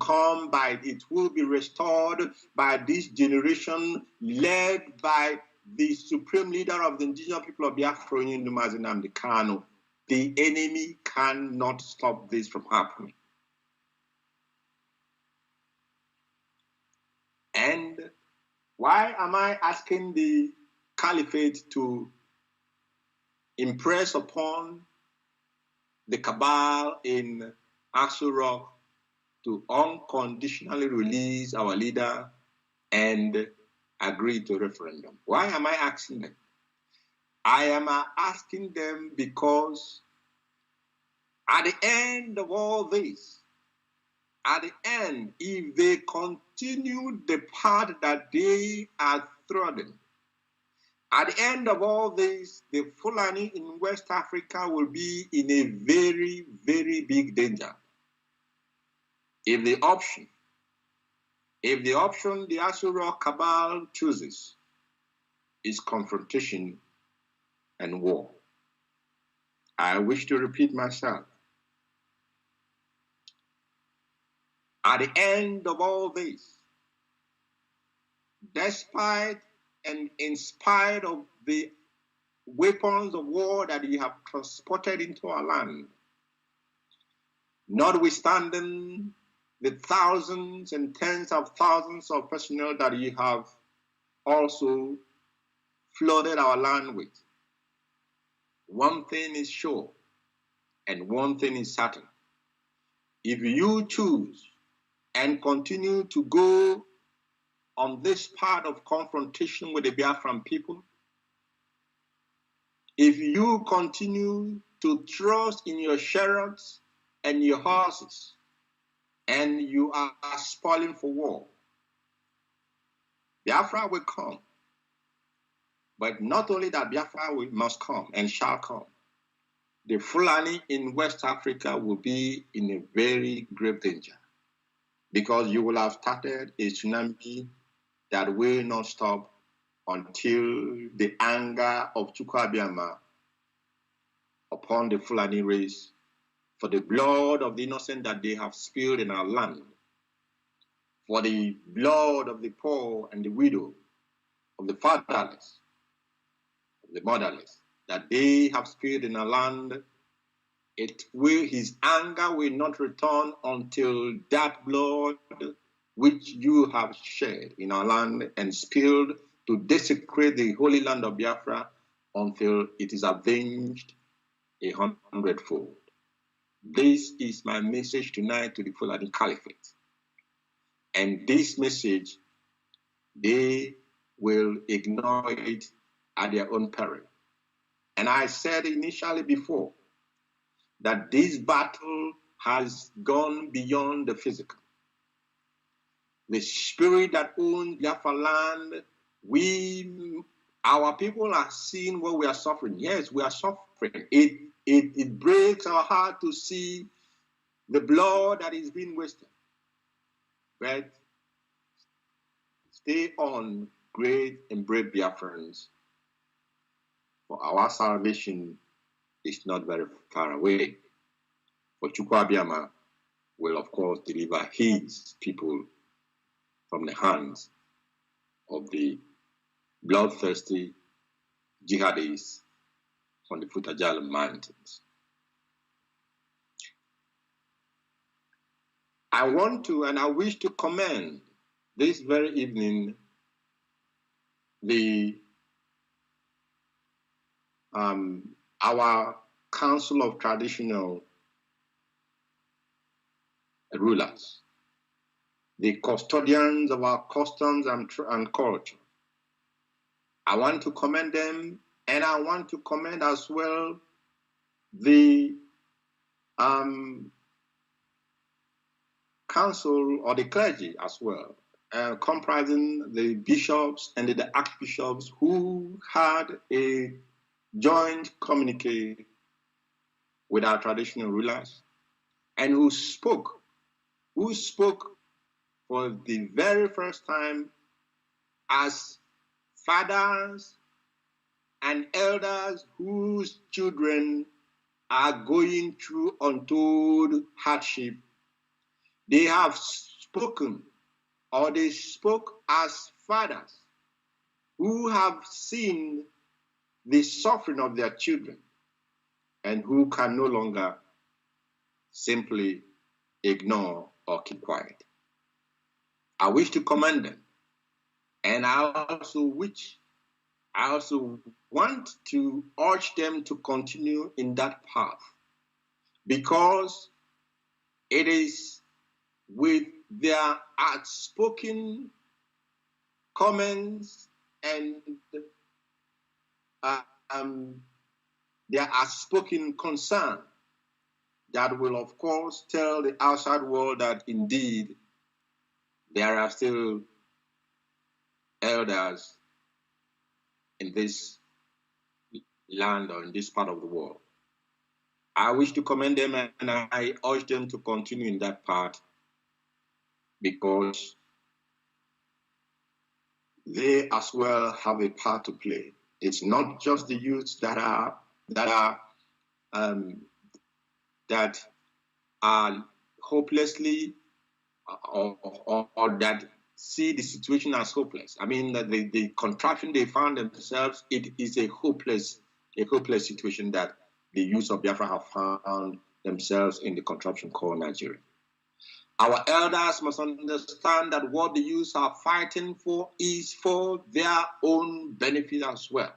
J: be restored by this generation led by the supreme leader of the indigenous people of Biafra, Mazi Nnamdi Kanu. The enemy cannot stop this from happening. And why am I asking the caliphate to impress upon the cabal in Asurok to unconditionally release our leader and agree to referendum? Why am I asking them? I am asking them because at the end of all this, at the end, if they continue the path that they are treading, at the end of all this, the Fulani in West Africa will be in a very, very big danger. If the option the Asura cabal chooses is confrontation and war. I wish to repeat myself. At the end of all this, despite and in spite of the weapons of war that you have transported into our land, notwithstanding the thousands and tens of thousands of personnel that you have also flooded our land with, one thing is sure and one thing is certain. If you choose and continue to go on this part of confrontation with the Biafran people, if you continue to trust in your chariots and your horses, and you are spoiling for war, Biafra will come. But not only that, Biafra must come and shall come. The Fulani in West Africa will be in a very grave danger, because you will have started a tsunami that will not stop until the anger of Chukwu upon the Fulani race for the blood of the innocent that they have spilled in our land, for the blood of the poor and the widow, of the fatherless, of the motherless, that they have spilled in our land, his anger will not return until that blood which you have shed in our land and spilled to desecrate the holy land of Biafra, until it is avenged 100-fold. This is my message tonight to the Fulani Caliphate. And this message, they will ignore it at their own peril. And I said initially before that this battle has gone beyond the physical. The spirit that owns Biafraland, our people are seeing what we are suffering. Yes, we are suffering. It breaks our heart to see the blood that is being wasted. But stay on, great and brave Biafrans, for our salvation is not very far away. For Chukwu will, of course, deliver his people from the hands of the bloodthirsty jihadists on the Futajala Mountains. I want to, and I wish to commend this very evening our Council of Traditional Rulers, the custodians of our customs and culture. I want to commend them, and I want to commend as well the council or the clergy as well, comprising the bishops and the archbishops, who had a joint communique with our traditional rulers, and who spoke for the very first time as fathers and elders whose children are going through untold hardship. They have spoken, or they spoke as fathers who have seen the suffering of their children and who can no longer simply ignore or keep quiet. I wish to commend them, and I also want to urge them to continue in that path, because it is with their outspoken comments and their outspoken concern that will, of course, tell the outside world that indeed there are still elders in this land or in this part of the world. I wish to commend them, and I urge them to continue in that path, because they as well have a part to play. It's not just the youths that are hopelessly or that see the situation as hopeless. I mean, that the contraption they found themselves, it is a hopeless situation that the youth of Biafra have found themselves in, the contraption called Nigeria. Our elders must understand that what the youths are fighting for is for their own benefit as well.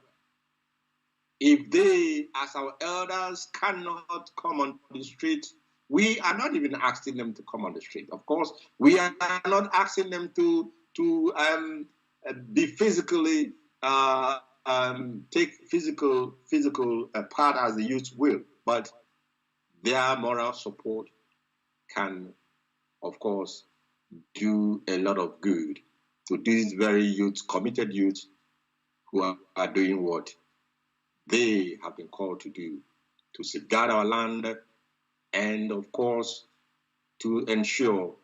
J: If they, as our elders, cannot come on the street, we are not even asking them to come on the street. Of course, we are not asking them to to be physically take physical part as the youth will, but their moral support can, of course, do a lot of good to these very youth, committed youth, who are doing what they have been called to do, to safeguard our land, and of course, to ensure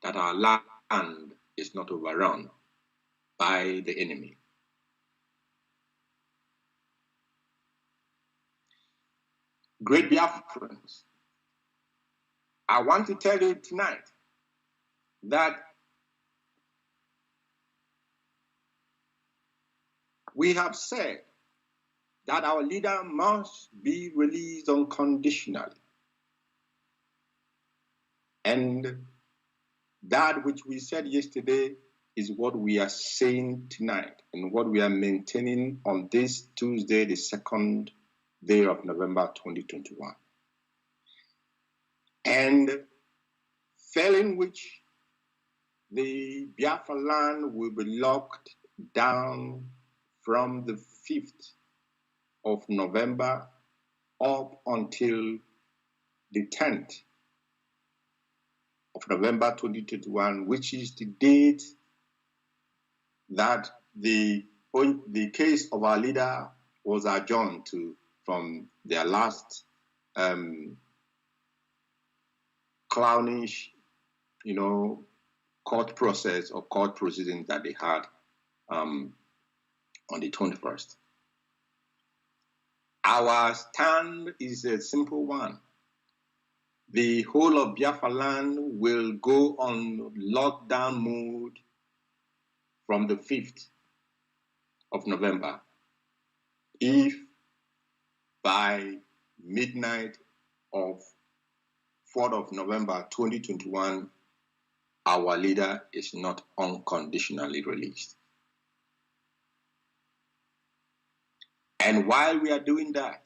J: that our land is not overrun by the enemy. Great Biafrans, I want to tell you tonight that we have said that our leader must be released unconditionally. And that which we said yesterday is what we are saying tonight and what we are maintaining on this Tuesday, the 2nd day of November 2021. And failing which, the Biafraland will be locked down from the 5th of November up until the 10th of November 2021, which is the date that the case of our leader was adjourned to from their last clownish, court process or court proceedings that they had on the 21st. Our stand is a simple one. The whole of Biafraland will go on lockdown mode from the 5th of November if by midnight of 4th of November 2021, our leader is not unconditionally released. And while we are doing that,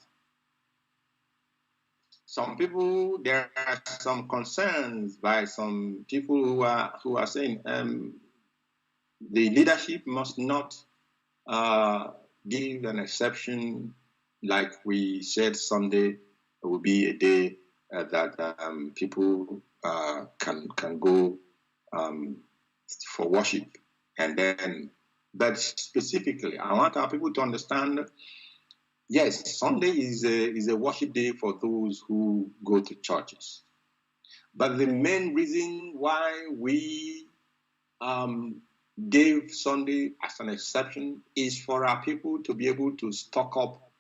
J: there are some concerns by some people who are saying the leadership must not give an exception, like we said Sunday will be a day that people can go for worship, but specifically, I want our people to understand. Yes, Sunday is a worship day for those who go to churches. But the main reason why we gave Sunday as an exception is for our people to be able to stock up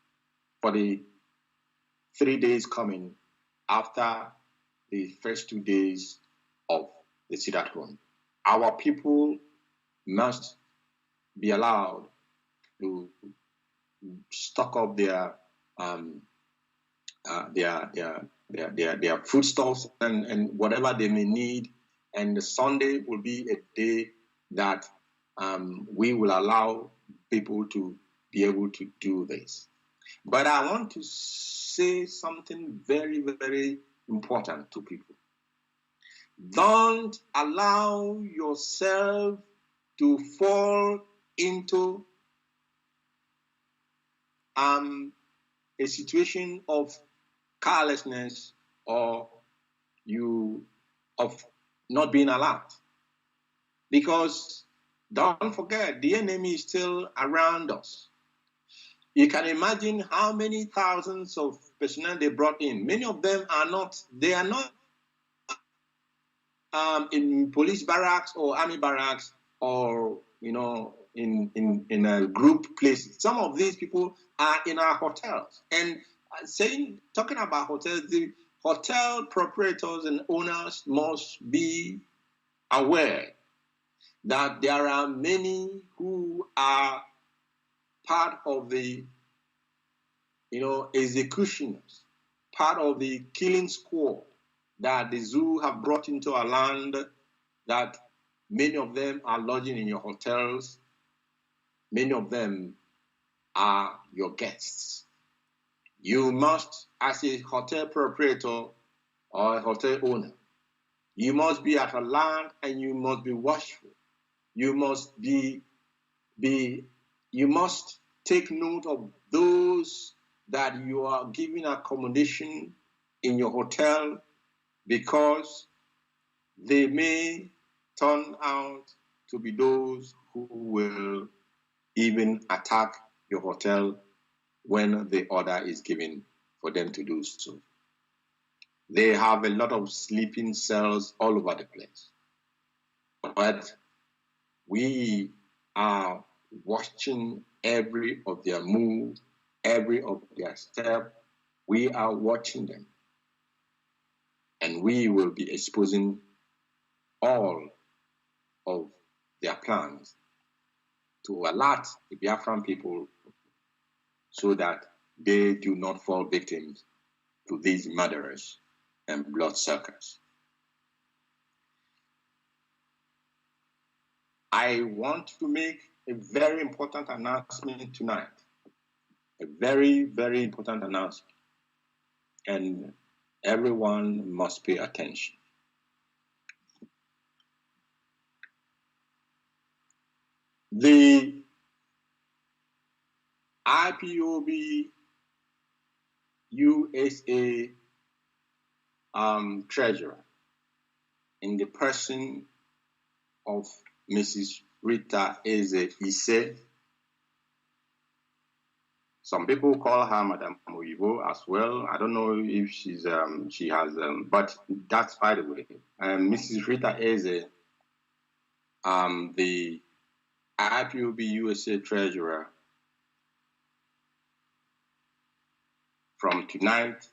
J: for the 3 days coming after the first 2 days of the sit-at-home. Our people must be allowed to stock up their foodstuffs and whatever they may need, and the Sunday will be a day that we will allow people to be able to do this. But I want to say something very, very important to people. Don't allow yourself to fall into a situation of carelessness or of not being alert. Because don't forget, the enemy is still around us. You can imagine how many thousands of personnel they brought in. Many of them are not in police barracks or army barracks or, in a group place. Some of these people are in our hotels. And talking about hotels, the hotel proprietors and owners must be aware that there are many who are part of the, executioners, part of the killing squad that the zoo have brought into our land, that many of them are lodging in your hotels. Many of them are your guests. You must, as a hotel proprietor or a hotel owner, you must be at alert and you must be watchful you must you must take note of those that you are giving accommodation in your hotel, because they may turn out to be those who will even attack your hotel when the order is given for them to do so. They have a lot of sleeping cells all over the place. But we are watching every of their move, every of their step. We are watching them. And we will be exposing all of their plans to alert the Biafran people so that they do not fall victims to these murderers and bloodsuckers. I want to make a very important announcement tonight. A very, very important announcement. And everyone must pay attention. The IPOB USA treasurer, in the person of Mrs. Rita Eze-Ise. Some people call her Madame Moivo as well. I don't know if she's she has but that's by the way. Mrs. Rita Eze, the IPOB USA treasurer, from tonight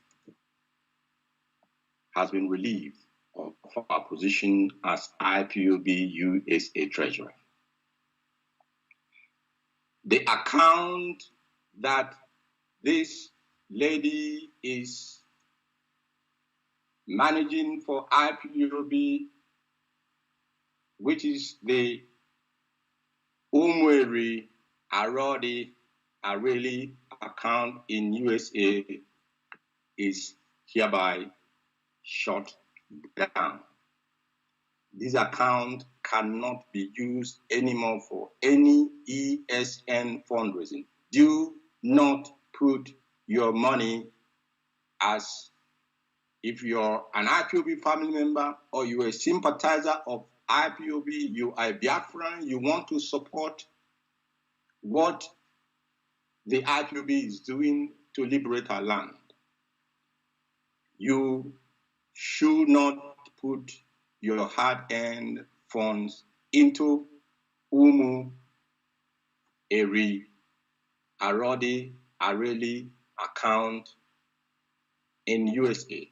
J: has been relieved of her position as IPOB USA treasurer. The account that this lady is managing for IPOB, which is the Umweri Arodi Areli account in USA, is hereby shut down. This account cannot be used anymore for any ESN fundraising. Do not put your money as if you're an IPOB family member or you're a sympathizer of IPOB, you are a Biafran, you want to support what the IPOB is doing to liberate our land. You should not put your hard-earned funds into Umu, Eri, Arodi, Areli account in USA.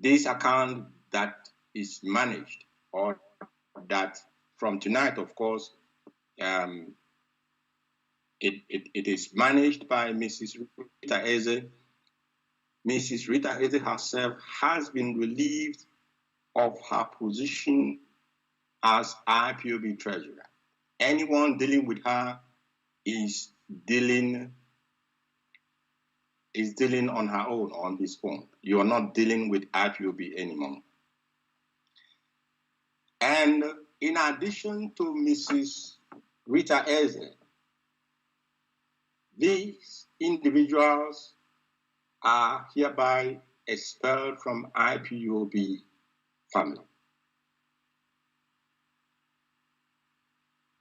J: This account that is managed, or that from tonight, of course, it is managed by Mrs. Rita Eze. Mrs. Rita Eze herself has been relieved of her position as IPOB treasurer. Anyone dealing with her is dealing on her own, on his own. You are not dealing with IPOB anymore. And in addition to Mrs. Rita Eze, these individuals are hereby expelled from IPOB family.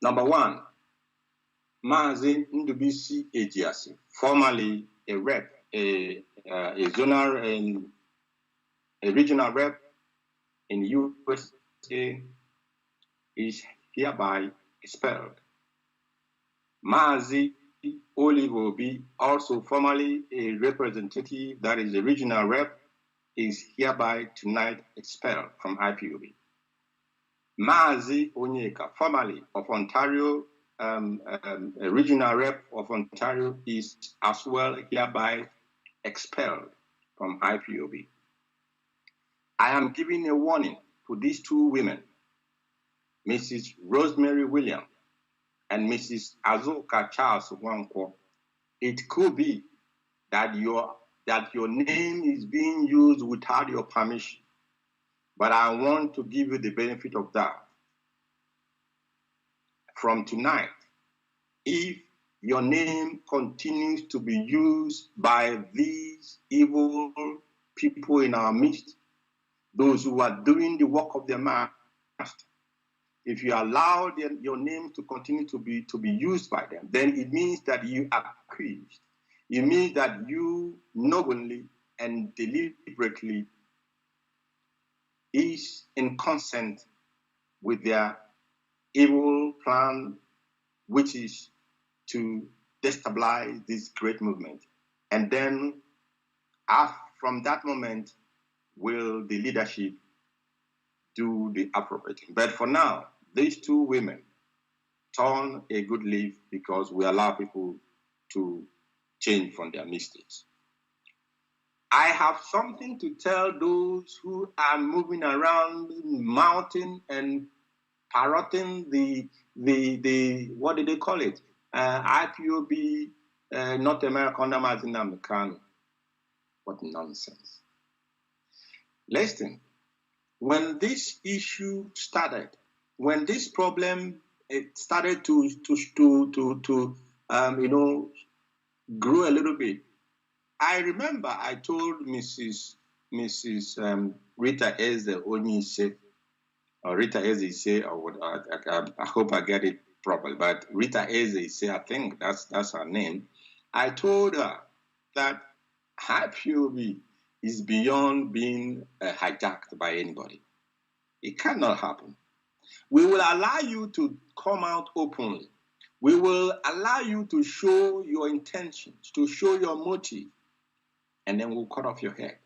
J: Number one, Mazi Ndubisi Ejiasi, formerly a rep, a zonal and a regional rep in the USA, is hereby expelled. Mazi Olivobi, also formerly a representative, that is a regional rep, is hereby tonight expelled from IPOB. Mazi Onyeka, formerly of Ontario, a regional rep of Ontario, is as well hereby expelled from IPOB. I am giving a warning to these two women, Mrs. Rosemary Williams and Mrs. Azoka Charles Wanko. It could be that your name is being used without your permission, but I want to give you the benefit of that. from tonight, if your name continues to be used by these evil people in our midst, those who are doing the work of their master, if you allow your name to continue to be used by them, then it means that you are accused. It means that you knowingly and deliberately is in consent with their evil plan, which is to destabilize this great movement. And then from that moment, will the leadership do the appropriating. But for now, these two women turn a good leaf because we allow people to change from their mistakes. I have something to tell those who are moving around, mouthing and parroting the what did they call it? IPOB, North America under Mazi Nnamdi Kanu. What nonsense. Listen, when this issue started, when this problem started to grow a little bit, I remember I told Mrs. Rita Eze Onyise, or Rita Eze, or I hope I get it properly, but Rita Eze, I think that's her name. I told her that IPOB is beyond being hijacked by anybody. It cannot happen. We will allow you to come out openly. We will allow you to show your intentions, to show your motive, and then we'll cut off your head.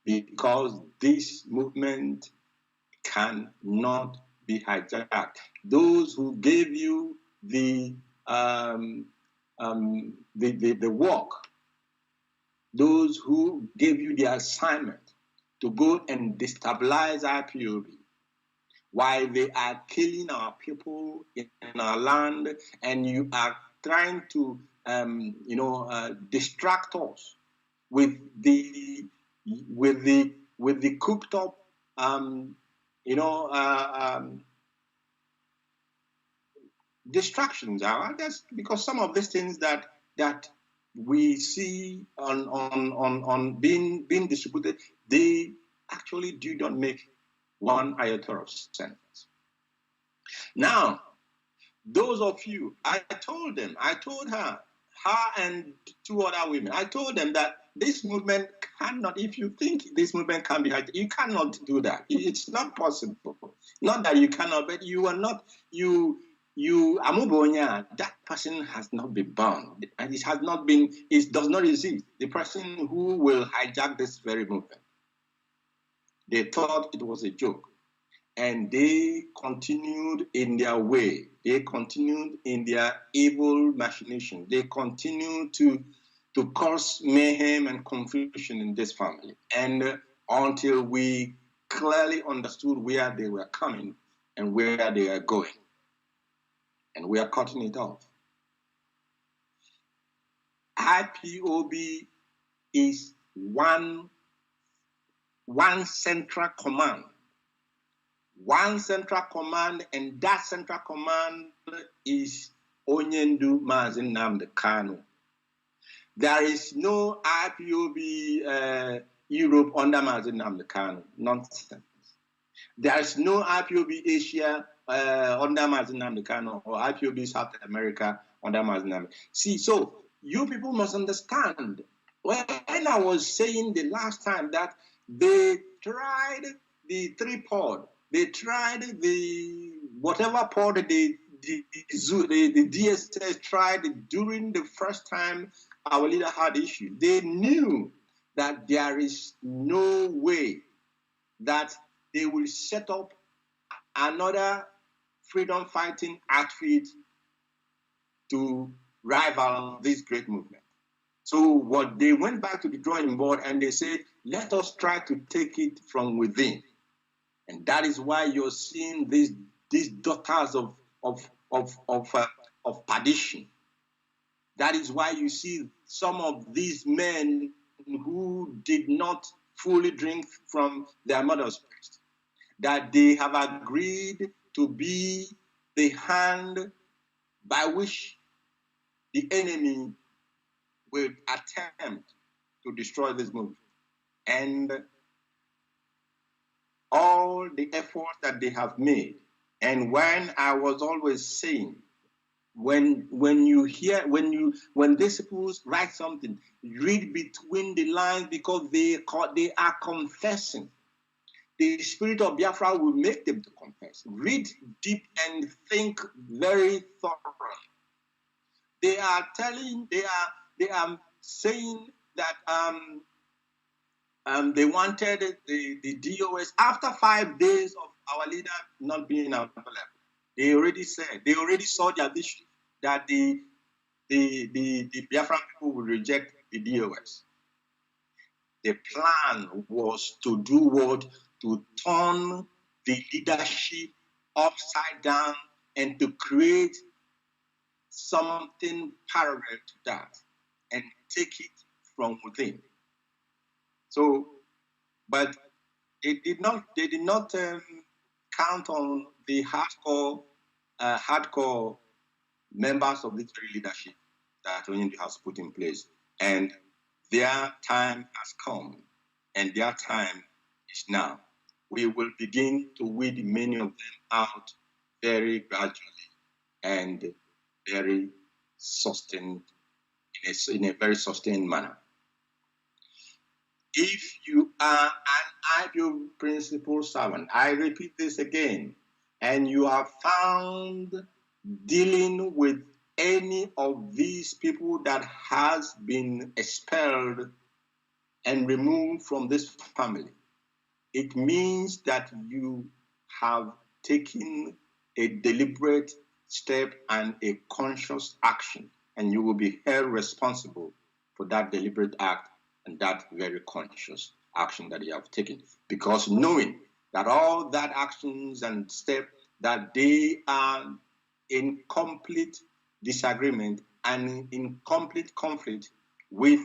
J: Because this movement cannot be hijacked. Those who gave you the work, those who gave you the assignment to go and destabilize IPOB, while they are killing our people in our land, and you are trying to distract us with the cooked up distractions. That's because some of these things that we see on being distributed, they actually do not make one iota of sense. Now, those of you, I told her and two other women, I told them that this movement cannot, if you think this movement can be hijacked, you cannot do that. It's not possible. Not that you cannot, but you are not, Amubonya, that person has not been bound. And it has not been, it does not exist. The person who will hijack this very movement. They thought it was a joke. And they continued in their way. They continued in their evil machination. They continued to cause mayhem and confusion in this family. And until we clearly understood where they were coming and where they are going. And we are cutting it off. IPOB is one central command. One central command, and that central command is Onyendu Mazi Nnamdi Kanu. There is no IPOB Europe under Mazi Nnamdi Kanu. Nonsense. There is no IPOB Asia under Mazi Nnamdi Kanu, or IPOB South America under Mazi Nnamdi. See, so you people must understand. When I was saying the last time that they tried the 3-pod, they tried the whatever pod the DSS tried during the first time our leader had issue. They knew that there is no way that they will set up another freedom fighting outfit to rival this great movement. So what they went back to the drawing board and they said, let us try to take it from within. And that is why you're seeing these daughters of perdition. That is why you see some of these men who did not fully drink from their mother's breast, that they have agreed to be the hand by which the enemy will attempt to destroy this movement. And all the effort that they have made. And when I was always saying, when these people write something, read between the lines, because they are confessing. The spirit of Biafra will make them to confess. Read deep and think very thoroughly. They are saying that they wanted the DOS after 5 days of our leader not being available. They already saw their vision that the Biafran people will reject the DOS. The plan was to do what? To turn the leadership upside down and to create something parallel to that and take it from within. So, but they did not count on the hardcore members of this leadership that Onyendi has put in place. And their time has come, and their time is now. We will begin to weed many of them out very gradually and very sustained, in a very sustained manner. If you are an IPOB principal servant, I repeat this again, and you are found dealing with any of these people that has been expelled and removed from this family, it means that you have taken a deliberate step and a conscious action, and you will be held responsible for that deliberate act and that very conscious action that you have taken. Because knowing that all that actions and steps, that they are in complete disagreement and in complete conflict with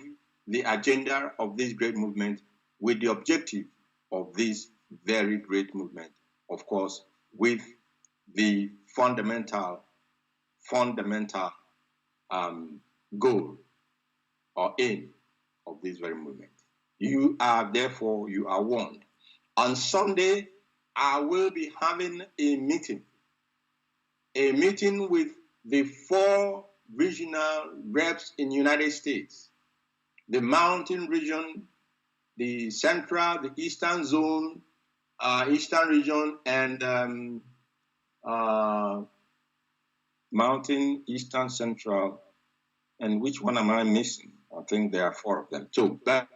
J: the agenda of this great movement, with the objective of this very great movement, of course, with the fundamental goal or aim of this very movement. You are warned. On Sunday, I will be having a meeting with the 4 regional reps in the United States, the Mountain Region, the Central, the Eastern Zone, Eastern Region, and Mountain, Eastern, Central, and which one am I missing? I think there are 4 of them. So, but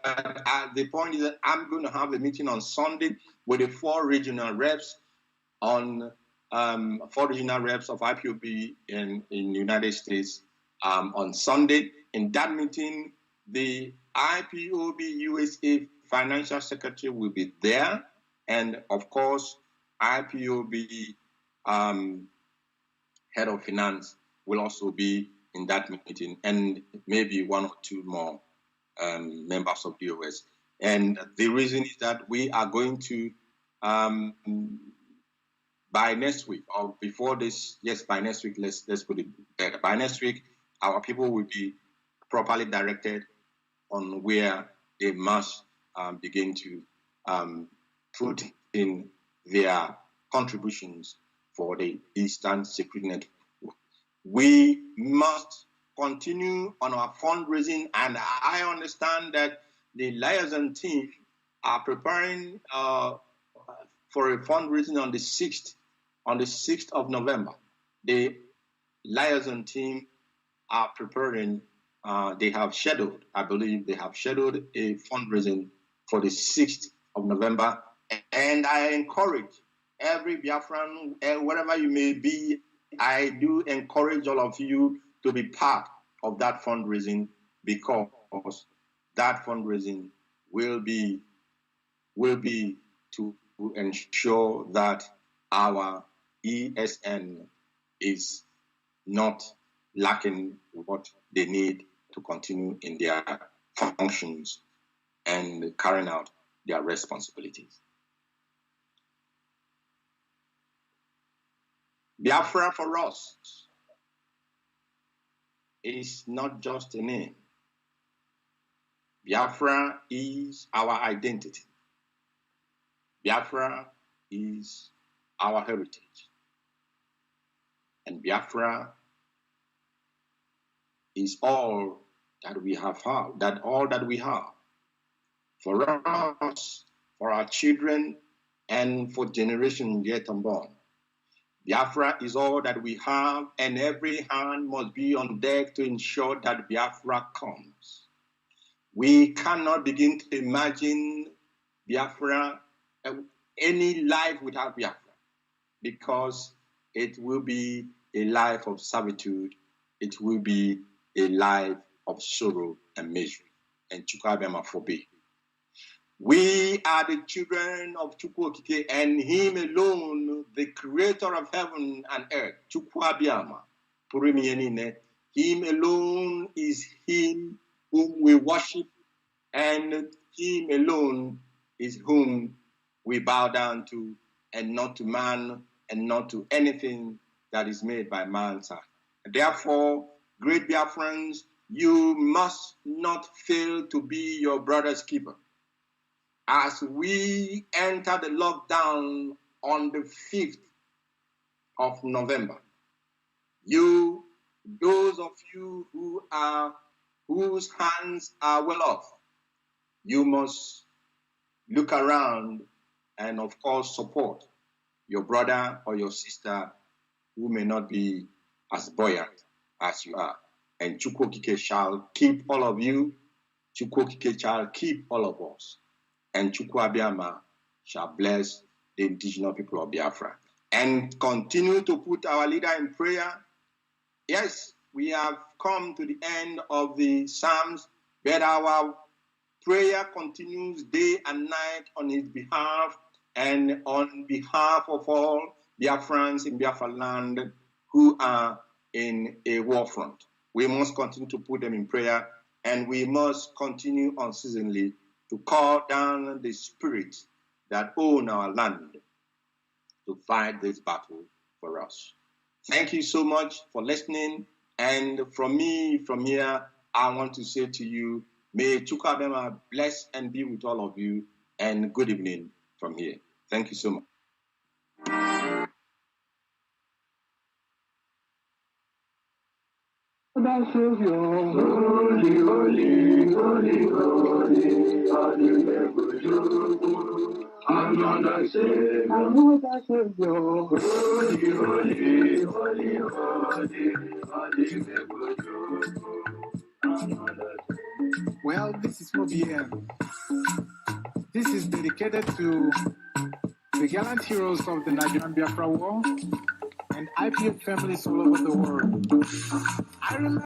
J: the point is that I'm going to have a meeting on Sunday with the 4 regional reps on 4 regional reps of IPOB in the United States on Sunday. In that meeting, the IPOB USA Financial Secretary will be there, and of course, IPOB Head of Finance will also be in that meeting, and maybe 1 or 2 more members of DOS. And the reason is that we are going to, by next week or before this, yes, by next week, let's put it better. By next week, our people will be properly directed on where they must begin to put in their contributions for the Eastern Security Network. We must continue on our fundraising, and I understand that the liaison team are preparing for a fundraising on the 6th of November. The liaison team are preparing, they have scheduled a fundraising for the 6th of November. And I encourage every Biafran, wherever you may be, I do encourage all of you to be part of that fundraising, because that fundraising will be to ensure that our ESN is not lacking what they need to continue in their functions and carrying out their responsibilities. Biafra for us is not just a name. Biafra is our identity. Biafra is our heritage. And Biafra is all that we have, all that we have. For us, for our children, and for generations yet unborn. Biafra is all that we have, and every hand must be on deck to ensure that Biafra comes. We cannot begin to imagine Biafra, any life without Biafra, because it will be a life of servitude. It will be a life of sorrow and misery. And Chukwu forbid. We are the children of Chukwu Okike, and Him alone, the creator of heaven and earth. Chukwu Abiyama, Him alone is Him whom we worship, and Him alone is whom we bow down to, and not to man, and not to anything that is made by man's hand. Therefore, great Biafrans, you must not fail to be your brother's keeper. As we enter the lockdown on the 5th of November, those of you whose hands are well off, you must look around and, of course, support your brother or your sister who may not be as buoyant as you are. And Chukwu Okike shall keep all of you. Chukwu Okike shall keep all of us. And Chukwu Abiyama shall bless the indigenous people of Biafra. And continue to put our leader in prayer. Yes, we have come to the end of the Psalms, but our prayer continues day and night on his behalf and on behalf of all Biafrans in Biafraland who are in a war front. We must continue to put them in prayer, and we must continue unceasingly to call down the spirits that own our land to fight this battle for us. Thank you so much for listening. And from me, from here, I want to say to you, may Chukwu Abiyama bless and be with all of you, and good evening from here. Thank you so much.
B: Savior, holy, holy, holy, holy, another Savior, holy, holy, holy, holy,
K: Well, this is OBM. This is dedicated to the gallant heroes of the Nigerian Biafra War and IPOB families all over the world. I remember